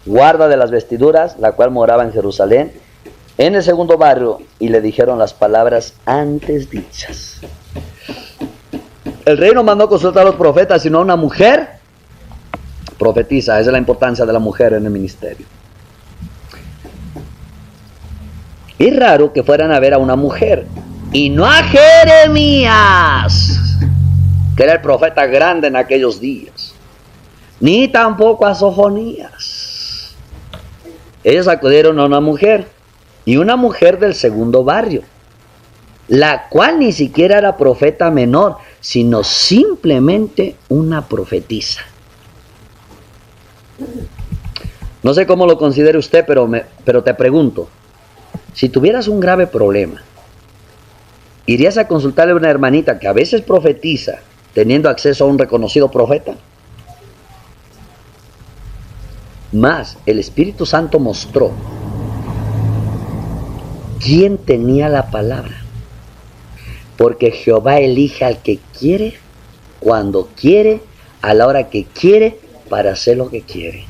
guarda de las vestiduras, la cual moraba en Jerusalén, en el segundo barrio, y le dijeron las palabras antes dichas. El rey no mandó consultar a los profetas, sino a una mujer profetiza. Esa es la importancia de la mujer en el ministerio. Es raro que fueran a ver a una mujer y no a Jeremías, que era el profeta grande en aquellos días. ni tampoco a Sofonías. Ellos acudieron a una mujer, y una mujer del segundo barrio, la cual ni siquiera era profeta menor, sino simplemente una profetisa. No sé cómo lo considere usted, pero te pregunto, si tuvieras un grave problema, ¿irías a consultarle a una hermanita que a veces profetiza, teniendo acceso a un reconocido profeta? Más, el Espíritu Santo mostró quién tenía la palabra. Porque Jehová elige al que quiere, cuando quiere, a la hora que quiere, para hacer lo que quiere.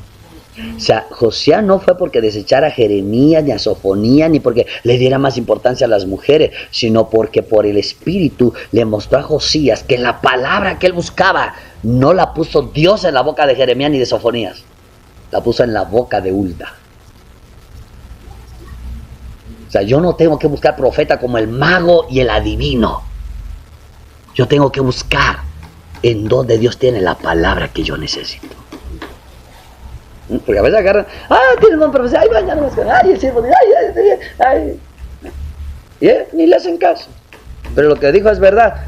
O sea, Josías no fue porque desechara a Jeremías, ni a Sofonías, ni porque le diera más importancia a las mujeres, sino porque por el Espíritu le mostró a Josías que la palabra que él buscaba no la puso Dios en la boca de Jeremías ni de Sofonías, la puso en la boca de Hulda. O sea, yo no tengo que buscar profeta como el mago y el adivino. Yo tengo que buscar en donde Dios tiene la palabra que yo necesito. Porque a veces agarran, tienes una profecía, ay, mañana más, ay, el siervo, ay. Y ni le hacen caso. Pero lo que dijo es verdad.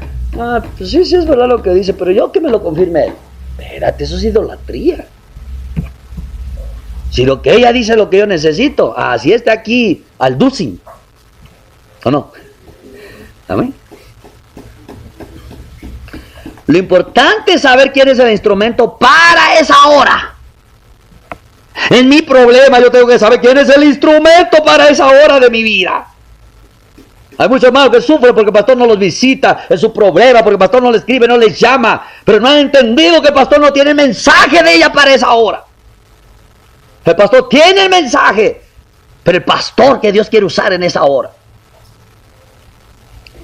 Pues sí es verdad lo que dice, pero yo que me lo confirme él. Espérate, eso es idolatría. Si lo que ella dice es lo que yo necesito, así está aquí al Dusin, ¿o no? ¿Amén? Lo importante es saber quién es el instrumento para esa hora. En mi problema yo tengo que saber quién es el instrumento para esa hora de mi vida. Hay muchos hermanos que sufren porque el pastor no los visita en su problema, porque el pastor no les escribe, no les llama, pero no han entendido que el pastor no tiene mensaje de ella para esa hora. El pastor tiene el mensaje, pero el pastor que Dios quiere usar en esa hora.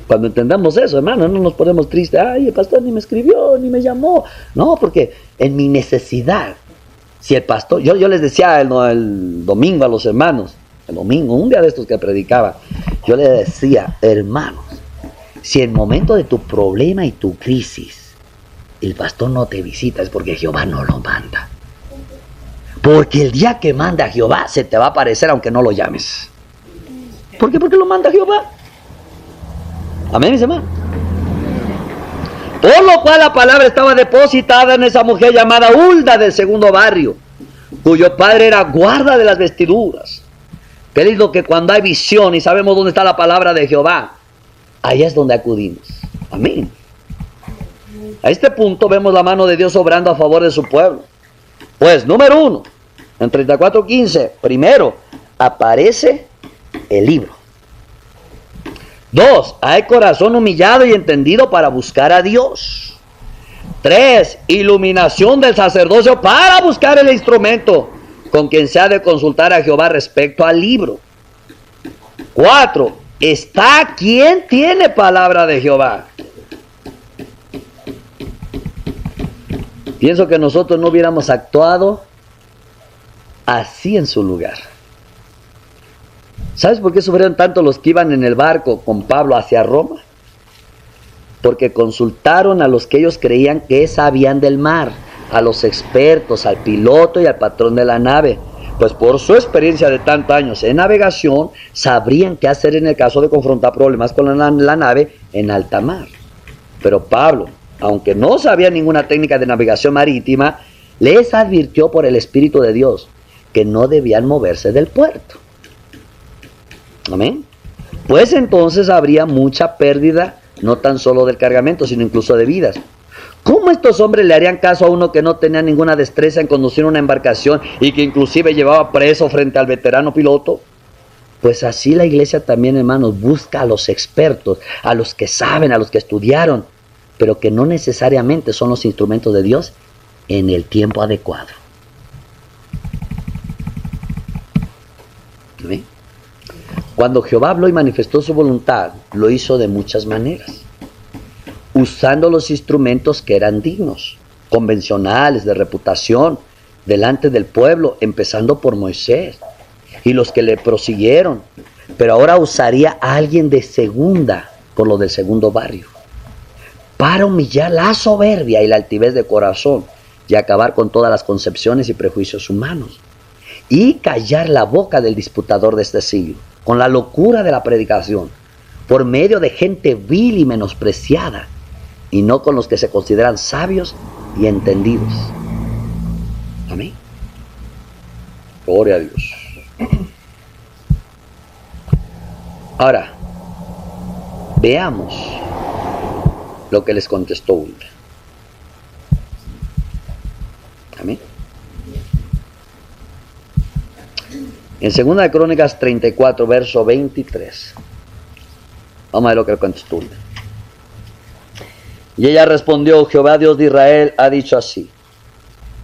Cuando entendamos eso, hermano, no nos ponemos tristes. Ay, el pastor ni me escribió, ni me llamó. No, porque en mi necesidad, si el pastor, yo les decía el domingo a los hermanos, el domingo, un día de estos que predicaba, yo les decía, hermanos, si en el momento de tu problema y tu crisis, el pastor no te visita, es porque Jehová no lo manda. Porque el día que manda a Jehová se te va a aparecer aunque no lo llames. ¿Por qué? Porque lo manda Jehová. Amén, mis hermanos. Por lo cual la palabra estaba depositada en esa mujer llamada Hulda del segundo barrio, cuyo padre era guarda de las vestiduras. Que es lo que cuando hay visión y sabemos dónde está la palabra de Jehová, allá es donde acudimos. Amén. A este punto vemos la mano de Dios obrando a favor de su pueblo. Pues, número 1, en 34:15, primero, aparece el libro. 2, hay corazón humillado y entendido para buscar a Dios. 3, iluminación del sacerdocio para buscar el instrumento con quien se ha de consultar a Jehová respecto al libro. 4, está quien tiene palabra de Jehová. Pienso que nosotros no hubiéramos actuado así en su lugar. ¿Sabes por qué sufrieron tanto los que iban en el barco con Pablo hacia Roma? Porque consultaron a los que ellos creían que sabían del mar, a los expertos, al piloto y al patrón de la nave. Pues por su experiencia de tantos años en navegación, sabrían qué hacer en el caso de confrontar problemas con la nave en alta mar. Pero Pablo, aunque no sabía ninguna técnica de navegación marítima, les advirtió por el Espíritu de Dios que no debían moverse del puerto. Amén. Pues entonces habría mucha pérdida, no tan solo del cargamento, sino incluso de vidas. ¿Cómo estos hombres le harían caso a uno que no tenía ninguna destreza en conducir una embarcación y que inclusive llevaba preso frente al veterano piloto? Pues así la iglesia también, hermanos, busca a los expertos, a los que saben, a los que estudiaron, pero que no necesariamente son los instrumentos de Dios en el tiempo adecuado. ¿Sí? Cuando Jehová habló y manifestó su voluntad, lo hizo de muchas maneras, usando los instrumentos que eran dignos, convencionales, de reputación, delante del pueblo, empezando por Moisés y los que le prosiguieron. Pero ahora usaría a alguien de segunda, por lo del segundo barrio, para humillar la soberbia y la altivez de corazón y acabar con todas las concepciones y prejuicios humanos, y callar la boca del disputador de este siglo, con la locura de la predicación, por medio de gente vil y menospreciada, y no con los que se consideran sabios y entendidos. Amén. Gloria a Dios. Ahora, veamos lo que les contestó Hulda. Amén. En 2 de Crónicas 34, verso 23. Vamos a ver lo que le contestó Hulda. Y ella respondió: Jehová Dios de Israel ha dicho así: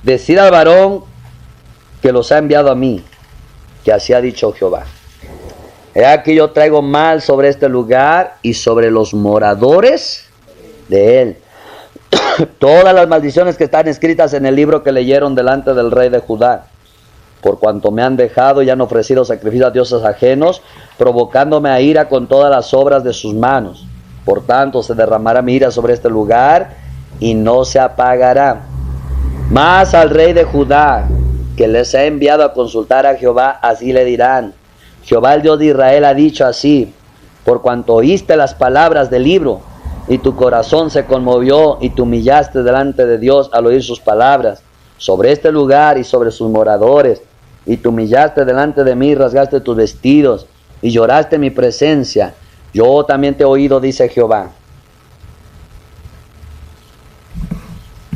decid al varón que los ha enviado a mí, que así ha dicho Jehová. He aquí yo traigo mal sobre este lugar y sobre los moradores de él. Todas las maldiciones que están escritas en el libro que leyeron delante del rey de Judá, por cuanto me han dejado y han ofrecido sacrificios a dioses ajenos, provocándome a ira con todas las obras de sus manos. Por tanto se derramará mi ira sobre este lugar y no se apagará. Mas al rey de Judá, que les ha enviado a consultar a Jehová, así le dirán: Jehová el Dios de Israel ha dicho así: por cuanto oíste las palabras del libro, y tu corazón se conmovió, y te humillaste delante de Dios al oír sus palabras, sobre este lugar y sobre sus moradores, y te humillaste delante de mí, rasgaste tus vestidos, y lloraste en mi presencia, yo también te he oído, dice Jehová.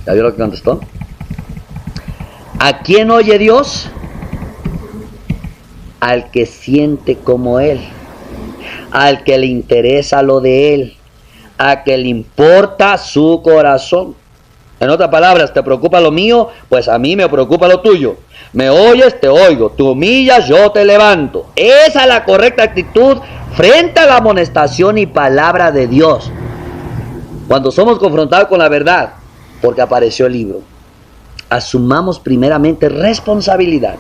¿Ya vio lo que contestó? ¿A quién oye Dios? Al que siente como Él, al que le interesa lo de Él, a que le importa su corazón. En otras palabras, ¿te preocupa lo mío? Pues a mí me preocupa lo tuyo. Me oyes, te oigo. Te humillas, yo te levanto. Esa es la correcta actitud frente a la amonestación y palabra de Dios, cuando somos confrontados con la verdad, porque apareció el libro. Asumamos primeramente responsabilidad.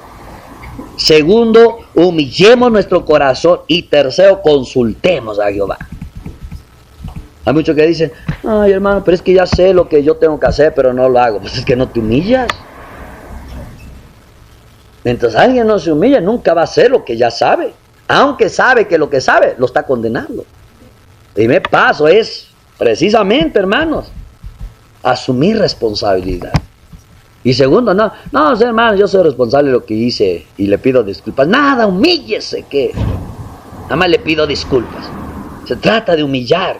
Segundo, humillemos nuestro corazón. Y tercero, consultemos a Jehová. Hay muchos que dicen: ay, hermano, pero es que ya sé lo que yo tengo que hacer, pero no lo hago. Pues es que no te humillas. Mientras alguien no se humilla, nunca va a hacer lo que ya sabe. Aunque sabe que lo que sabe lo está condenando. Primer paso es, precisamente, hermanos, asumir responsabilidad. Y segundo, no, hermano, yo soy responsable de lo que hice y le pido disculpas. Nada, humíllese, que nada más le pido disculpas. Se trata de humillar,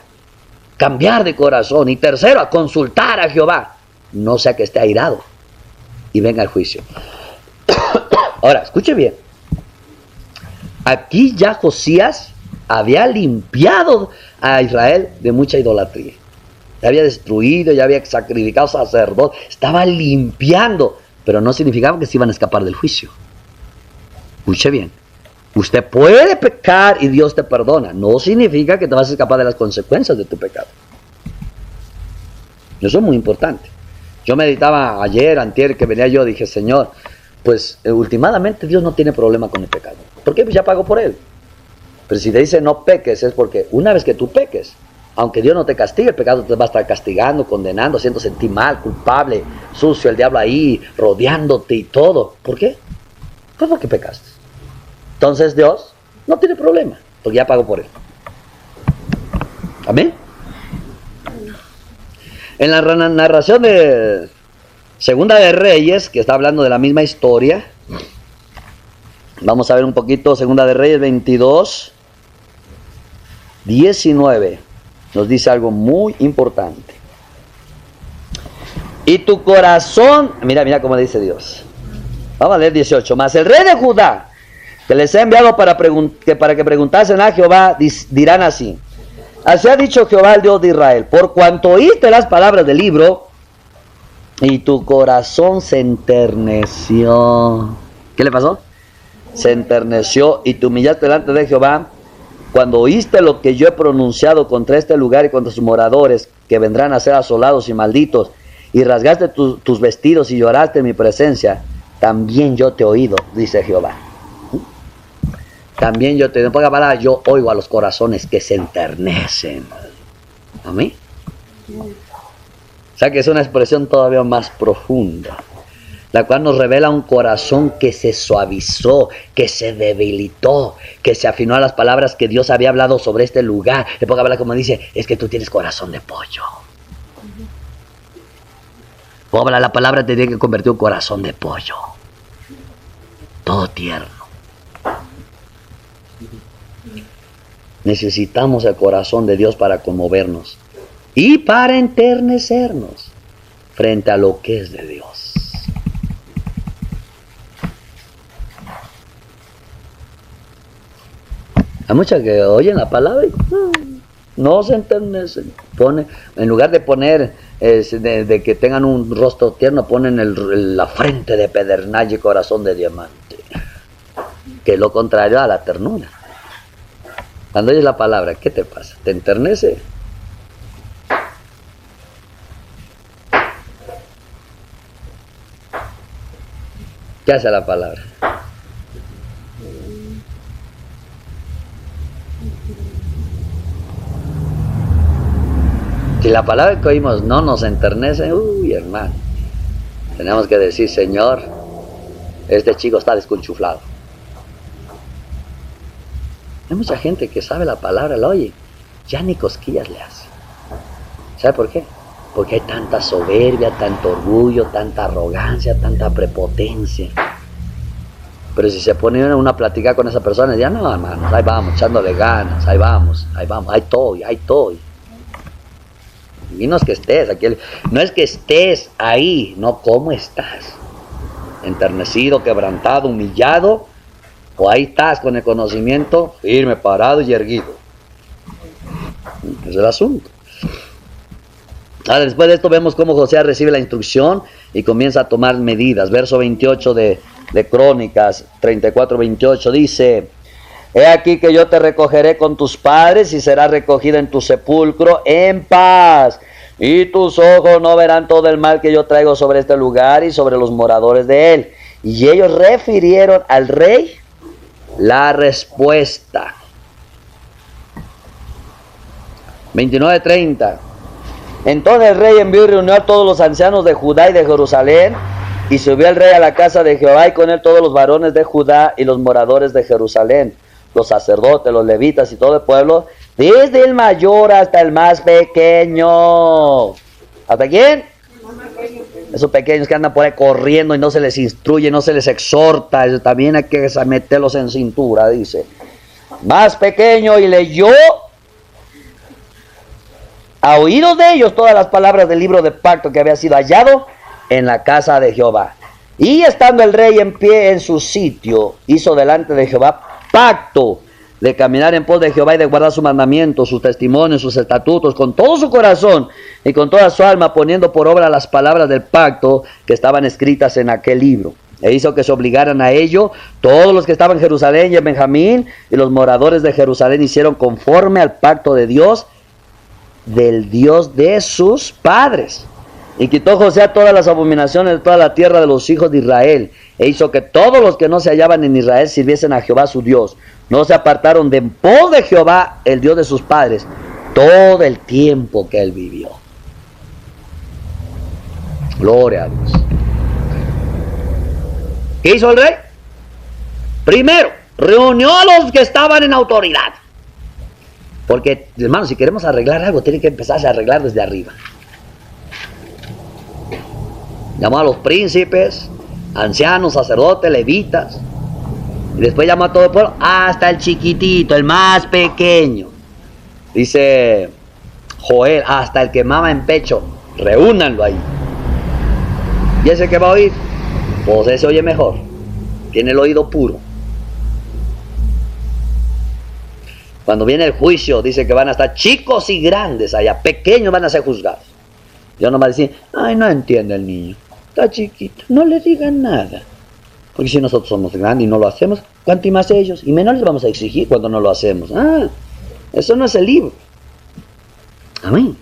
cambiar de corazón. Y tercero, a consultar a Jehová, no sea que esté airado y venga el juicio. Ahora, escuche bien. Aquí ya Josías había limpiado a Israel de mucha idolatría. Ya había destruido, ya había sacrificado sacerdotes, estaba limpiando, pero no significaba que se iban a escapar del juicio. Escuche bien, usted puede pecar y Dios te perdona, no significa que te vas a escapar de las consecuencias de tu pecado. Eso es muy importante. Yo meditaba ayer, antier, que venía yo, dije: Señor, pues últimamente Dios no tiene problema con el pecado. ¿Por qué? Pues ya pagó por él. Pero si te dice no peques, es porque una vez que tú peques, aunque Dios no te castigue, el pecado te va a estar castigando, condenando, haciendo sentir mal, culpable, sucio, el diablo ahí, rodeándote y todo. ¿Por qué? Pues porque pecaste. Entonces Dios no tiene problema, porque ya pagó por él. ¿Amén? En la narración de Segunda de Reyes, que está hablando de la misma historia, vamos a ver un poquito. Segunda de Reyes 22, 19. Nos dice algo muy importante. Y tu corazón, mira cómo dice Dios. Vamos a leer 18. Mas el rey de Judá, que les ha enviado para que preguntasen a Jehová, dirán así: así ha dicho Jehová el Dios de Israel: por cuanto oíste las palabras del libro, y tu corazón se enterneció. ¿Qué le pasó? Se enterneció y te humillaste delante de Jehová, cuando oíste lo que yo he pronunciado contra este lugar y contra sus moradores, que vendrán a ser asolados y malditos, y rasgaste tus vestidos y lloraste en mi presencia, también yo te he oído, dice Jehová. También yo te oigo. En pocas palabras, yo oigo a los corazones que se enternecen. ¿Amén? O sea que es una expresión todavía más profunda, la cual nos revela un corazón que se suavizó, que se debilitó, que se afinó a las palabras que Dios había hablado sobre este lugar. En pocas palabras, como dice, es que tú tienes corazón de pollo. La palabra te tiene que convertir en un corazón de pollo, todo tierno. Necesitamos el corazón de Dios para conmovernos y para enternecernos frente a lo que es de Dios. Hay muchas que oyen la palabra y no se enternecen. En lugar de poner, de que tengan un rostro tierno, ponen la frente de pedernal y corazón de diamante, que es lo contrario a la ternura. Cuando oyes la palabra, ¿qué te pasa? ¿Te enternece? ¿Qué hace la palabra? Si la palabra que oímos no nos enternece, uy, hermano, tenemos que decir, Señor, este chico está desconchuflado. Hay mucha gente que sabe la palabra, la oye, ya ni cosquillas le hace. ¿Sabe por qué? Porque hay tanta soberbia, tanto orgullo, tanta arrogancia, tanta prepotencia. Pero si se pone una a platicar con esa persona, ya no, hermanos, ahí vamos, echándole ganas, ahí vamos, ahí estoy. Y no es que estés aquí, no es que estés ahí, no, ¿cómo estás? Enternecido, quebrantado, humillado, o ahí estás con el conocimiento firme, parado y erguido. Ese es el asunto. Ahora, después de esto vemos cómo José recibe la instrucción y comienza a tomar medidas. Verso 28 de Crónicas 34-28 dice: He aquí que yo te recogeré con tus padres y serás recogida en tu sepulcro en paz. Y tus ojos no verán todo el mal que yo traigo sobre este lugar y sobre los moradores de él. Y ellos refirieron al rey la respuesta. 29-30. Entonces el rey envió y reunió a todos los ancianos de Judá y de Jerusalén, y subió el rey a la casa de Jehová, y con él todos los varones de Judá y los moradores de Jerusalén, los sacerdotes, los levitas y todo el pueblo, desde el mayor hasta el más pequeño. ¿Hasta quién? Esos pequeños que andan por ahí corriendo y no se les instruye, no se les exhorta, eso también hay que meterlos en cintura, dice. Más pequeño, y leyó a oídos de ellos todas las palabras del libro de pacto que había sido hallado en la casa de Jehová. Y estando el rey en pie en su sitio, hizo delante de Jehová pacto de caminar en pos de Jehová y de guardar sus mandamientos, sus testimonios, sus estatutos, con todo su corazón y con toda su alma, poniendo por obra las palabras del pacto que estaban escritas en aquel libro. E hizo que se obligaran a ello todos los que estaban en Jerusalén y en Benjamín, y los moradores de Jerusalén hicieron conforme al pacto de Dios, del Dios de sus padres. Y quitó José a todas las abominaciones de toda la tierra de los hijos de Israel, e hizo que todos los que no se hallaban en Israel sirviesen a Jehová su Dios. No se apartaron de en pos de Jehová, el Dios de sus padres, todo el tiempo que él vivió. Gloria a Dios. ¿Qué hizo el rey? Primero, reunió a los que estaban en autoridad. Porque, hermanos, si queremos arreglar algo, tiene que empezarse a arreglar desde arriba. Llamó a los príncipes, ancianos, sacerdotes, levitas. Y después llamó a todo el pueblo, hasta el chiquitito, el más pequeño. Dice Joel, hasta el que mama en pecho, reúnanlo ahí. ¿Y ese que va a oír? Pues ese oye mejor, tiene el oído puro. Cuando viene el juicio, dice que van a estar chicos y grandes allá, pequeños van a ser juzgados. Yo no me voy a decir, ay, no entiende el niño, está chiquito, no le digan nada. Porque si nosotros somos grandes y no lo hacemos, ¿cuánto y más ellos? Y menos les vamos a exigir cuando no lo hacemos. Ah, eso no es el libro. Amén.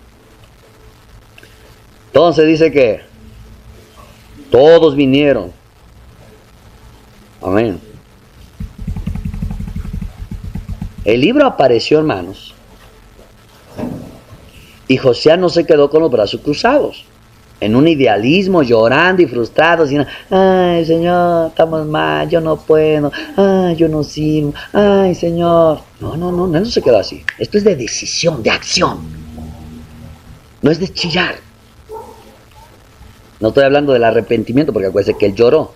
Entonces dice que todos vinieron. Amén. El libro apareció, hermanos. Y José no se quedó con los brazos cruzados. en un idealismo, llorando y frustrado, diciendo, ay Señor, estamos mal, yo no puedo, ay, yo no sirvo, ay Señor. No se quedó así. Esto es de decisión, de acción. No es de chillar. No estoy hablando del arrepentimiento, porque acuérdense que él lloró.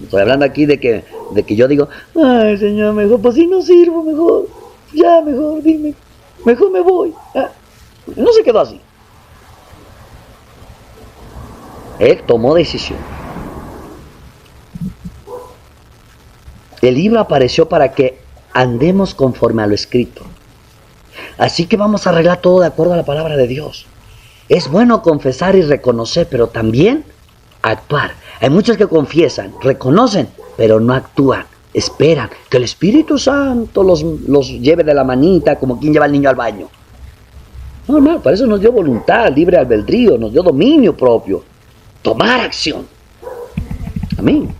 Estoy hablando aquí de que yo digo, ay Señor, mejor, pues si no sirvo, mejor, ya, mejor, dime, mejor me voy. No se quedó así. Él tomó decisión. El libro apareció para que andemos conforme a lo escrito. Así que vamos a arreglar todo de acuerdo a la palabra de Dios. Es bueno confesar y reconocer, pero también actuar. Hay muchos que confiesan, reconocen, pero no actúan. Esperan que el Espíritu Santo los lleve de la manita como quien lleva al niño al baño. No, para eso nos dio voluntad, libre albedrío, nos dio dominio propio. Tomar acción. Amén.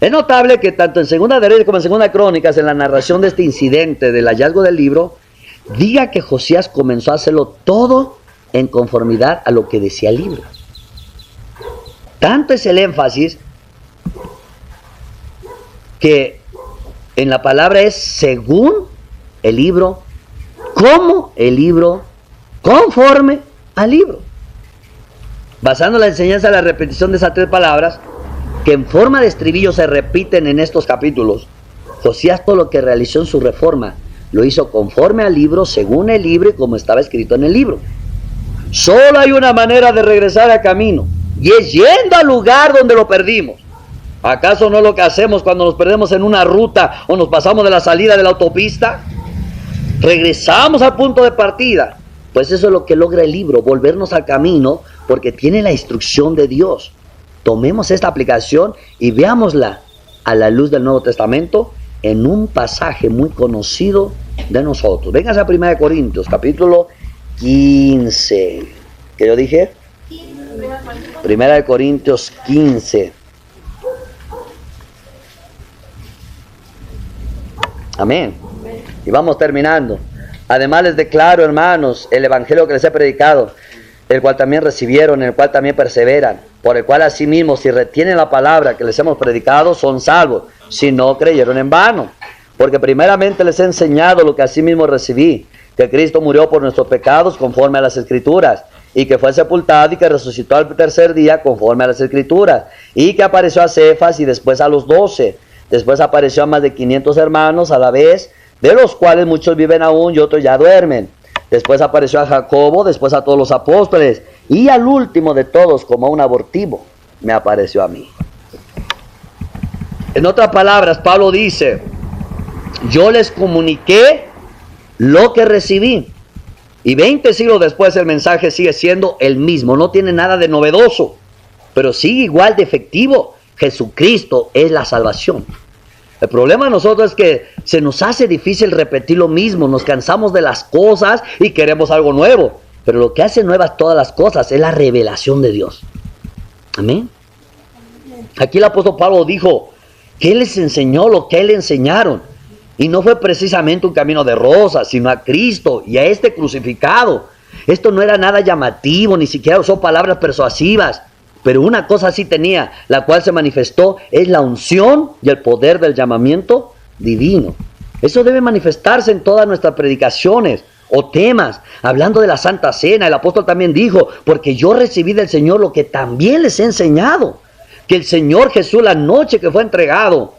Es notable que tanto en Segunda de Reyes como en Segunda de Crónicas, en la narración de este incidente del hallazgo del libro, diga que Josías comenzó a hacerlo todo en conformidad a lo que decía el libro. Tanto es el énfasis que en la palabra es según el libro, como el libro, conforme al libro. Basando la enseñanza en la repetición de esas tres palabras, que en forma de estribillo se repiten en estos capítulos, Josías todo lo que realizó en su reforma lo hizo conforme al libro, según el libro y como estaba escrito en el libro. Solo hay una manera de regresar al camino, y es yendo al lugar donde lo perdimos. ¿Acaso no es lo que hacemos cuando nos perdemos en una ruta o nos pasamos de la salida de la autopista? Regresamos al punto de partida. Pues eso es lo que logra el libro, volvernos al camino, porque tiene la instrucción de Dios. Tomemos esta aplicación y veámosla a la luz del Nuevo Testamento en un pasaje muy conocido de nosotros. Vénganse a 1 Corintios, capítulo 15. ¿Qué yo dije? 1 Corintios 15. Amén. Y vamos terminando. Además les declaro, hermanos, el evangelio que les he predicado, el cual también recibieron, en el cual también perseveran, por el cual asimismo, si retienen la palabra que les hemos predicado, son salvos, si no creyeron en vano. Porque primeramente les he enseñado lo que asimismo recibí, que Cristo murió por nuestros pecados conforme a las Escrituras, y que fue sepultado y que resucitó al tercer día conforme a las Escrituras, y que apareció a Cefas y después a los 12. Después apareció a más de 500 hermanos a la vez, de los cuales muchos viven aún y otros ya duermen. Después apareció a Jacobo, después a todos los apóstoles, y al último de todos, como a un abortivo, me apareció a mí. En otras palabras, Pablo dice, yo les comuniqué lo que recibí. Y 20 siglos después el mensaje sigue siendo el mismo, no tiene nada de novedoso, pero sigue igual de efectivo. Jesucristo es la salvación. El problema de nosotros es que se nos hace difícil repetir lo mismo, nos cansamos de las cosas y queremos algo nuevo. Pero lo que hace nuevas todas las cosas es la revelación de Dios. Amén. Aquí el apóstol Pablo dijo que él les enseñó lo que él le enseñaron. Y no fue precisamente un camino de rosas, sino a Cristo y a este crucificado. Esto no era nada llamativo, ni siquiera usó palabras persuasivas. Pero una cosa sí tenía, la cual se manifestó, es la unción y el poder del llamamiento divino. Eso debe manifestarse en todas nuestras predicaciones o temas. Hablando de la Santa Cena, el apóstol también dijo, porque yo recibí del Señor lo que también les he enseñado. Que el Señor Jesús, la noche que fue entregado,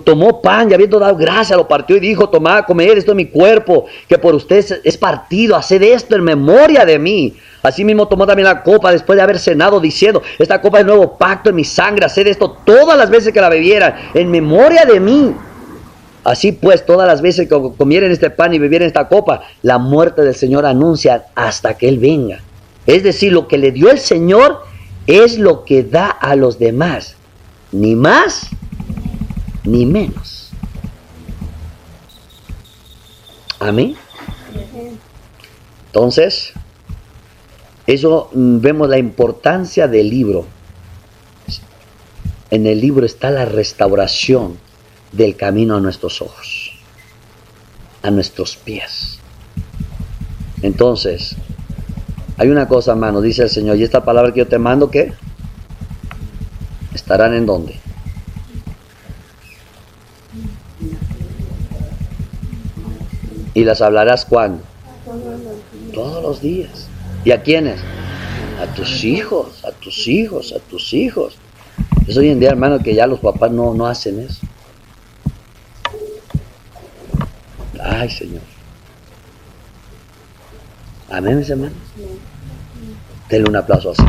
tomó pan y habiendo dado gracia, lo partió y dijo, tomad, comed, esto es mi cuerpo, que por ustedes es partido, haced esto en memoria de mí. Asimismo tomó también la copa después de haber cenado, diciendo, esta copa es el nuevo pacto en mi sangre, haced esto todas las veces que la bebieran, en memoria de mí. Así pues, todas las veces que comieren este pan y bebieren esta copa, la muerte del Señor anuncian hasta que Él venga. Es decir, lo que le dio el Señor es lo que da a los demás, ni más ni menos. Amén. Entonces, eso vemos la importancia del libro. En el libro está la restauración del camino a nuestros ojos, a nuestros pies. Entonces, Hay una cosa, hermano, dice el Señor, y esta palabra que yo te mando, ¿qué? ¿Estarán en dónde? ¿Y las hablarás cuándo? Todos los días. ¿Y a quiénes? A tus hijos, a tus hijos, a tus hijos. Es hoy en día, hermano, que ya los papás no hacen eso. Ay, Señor. Amén, mis hermanos. Denle un aplauso así.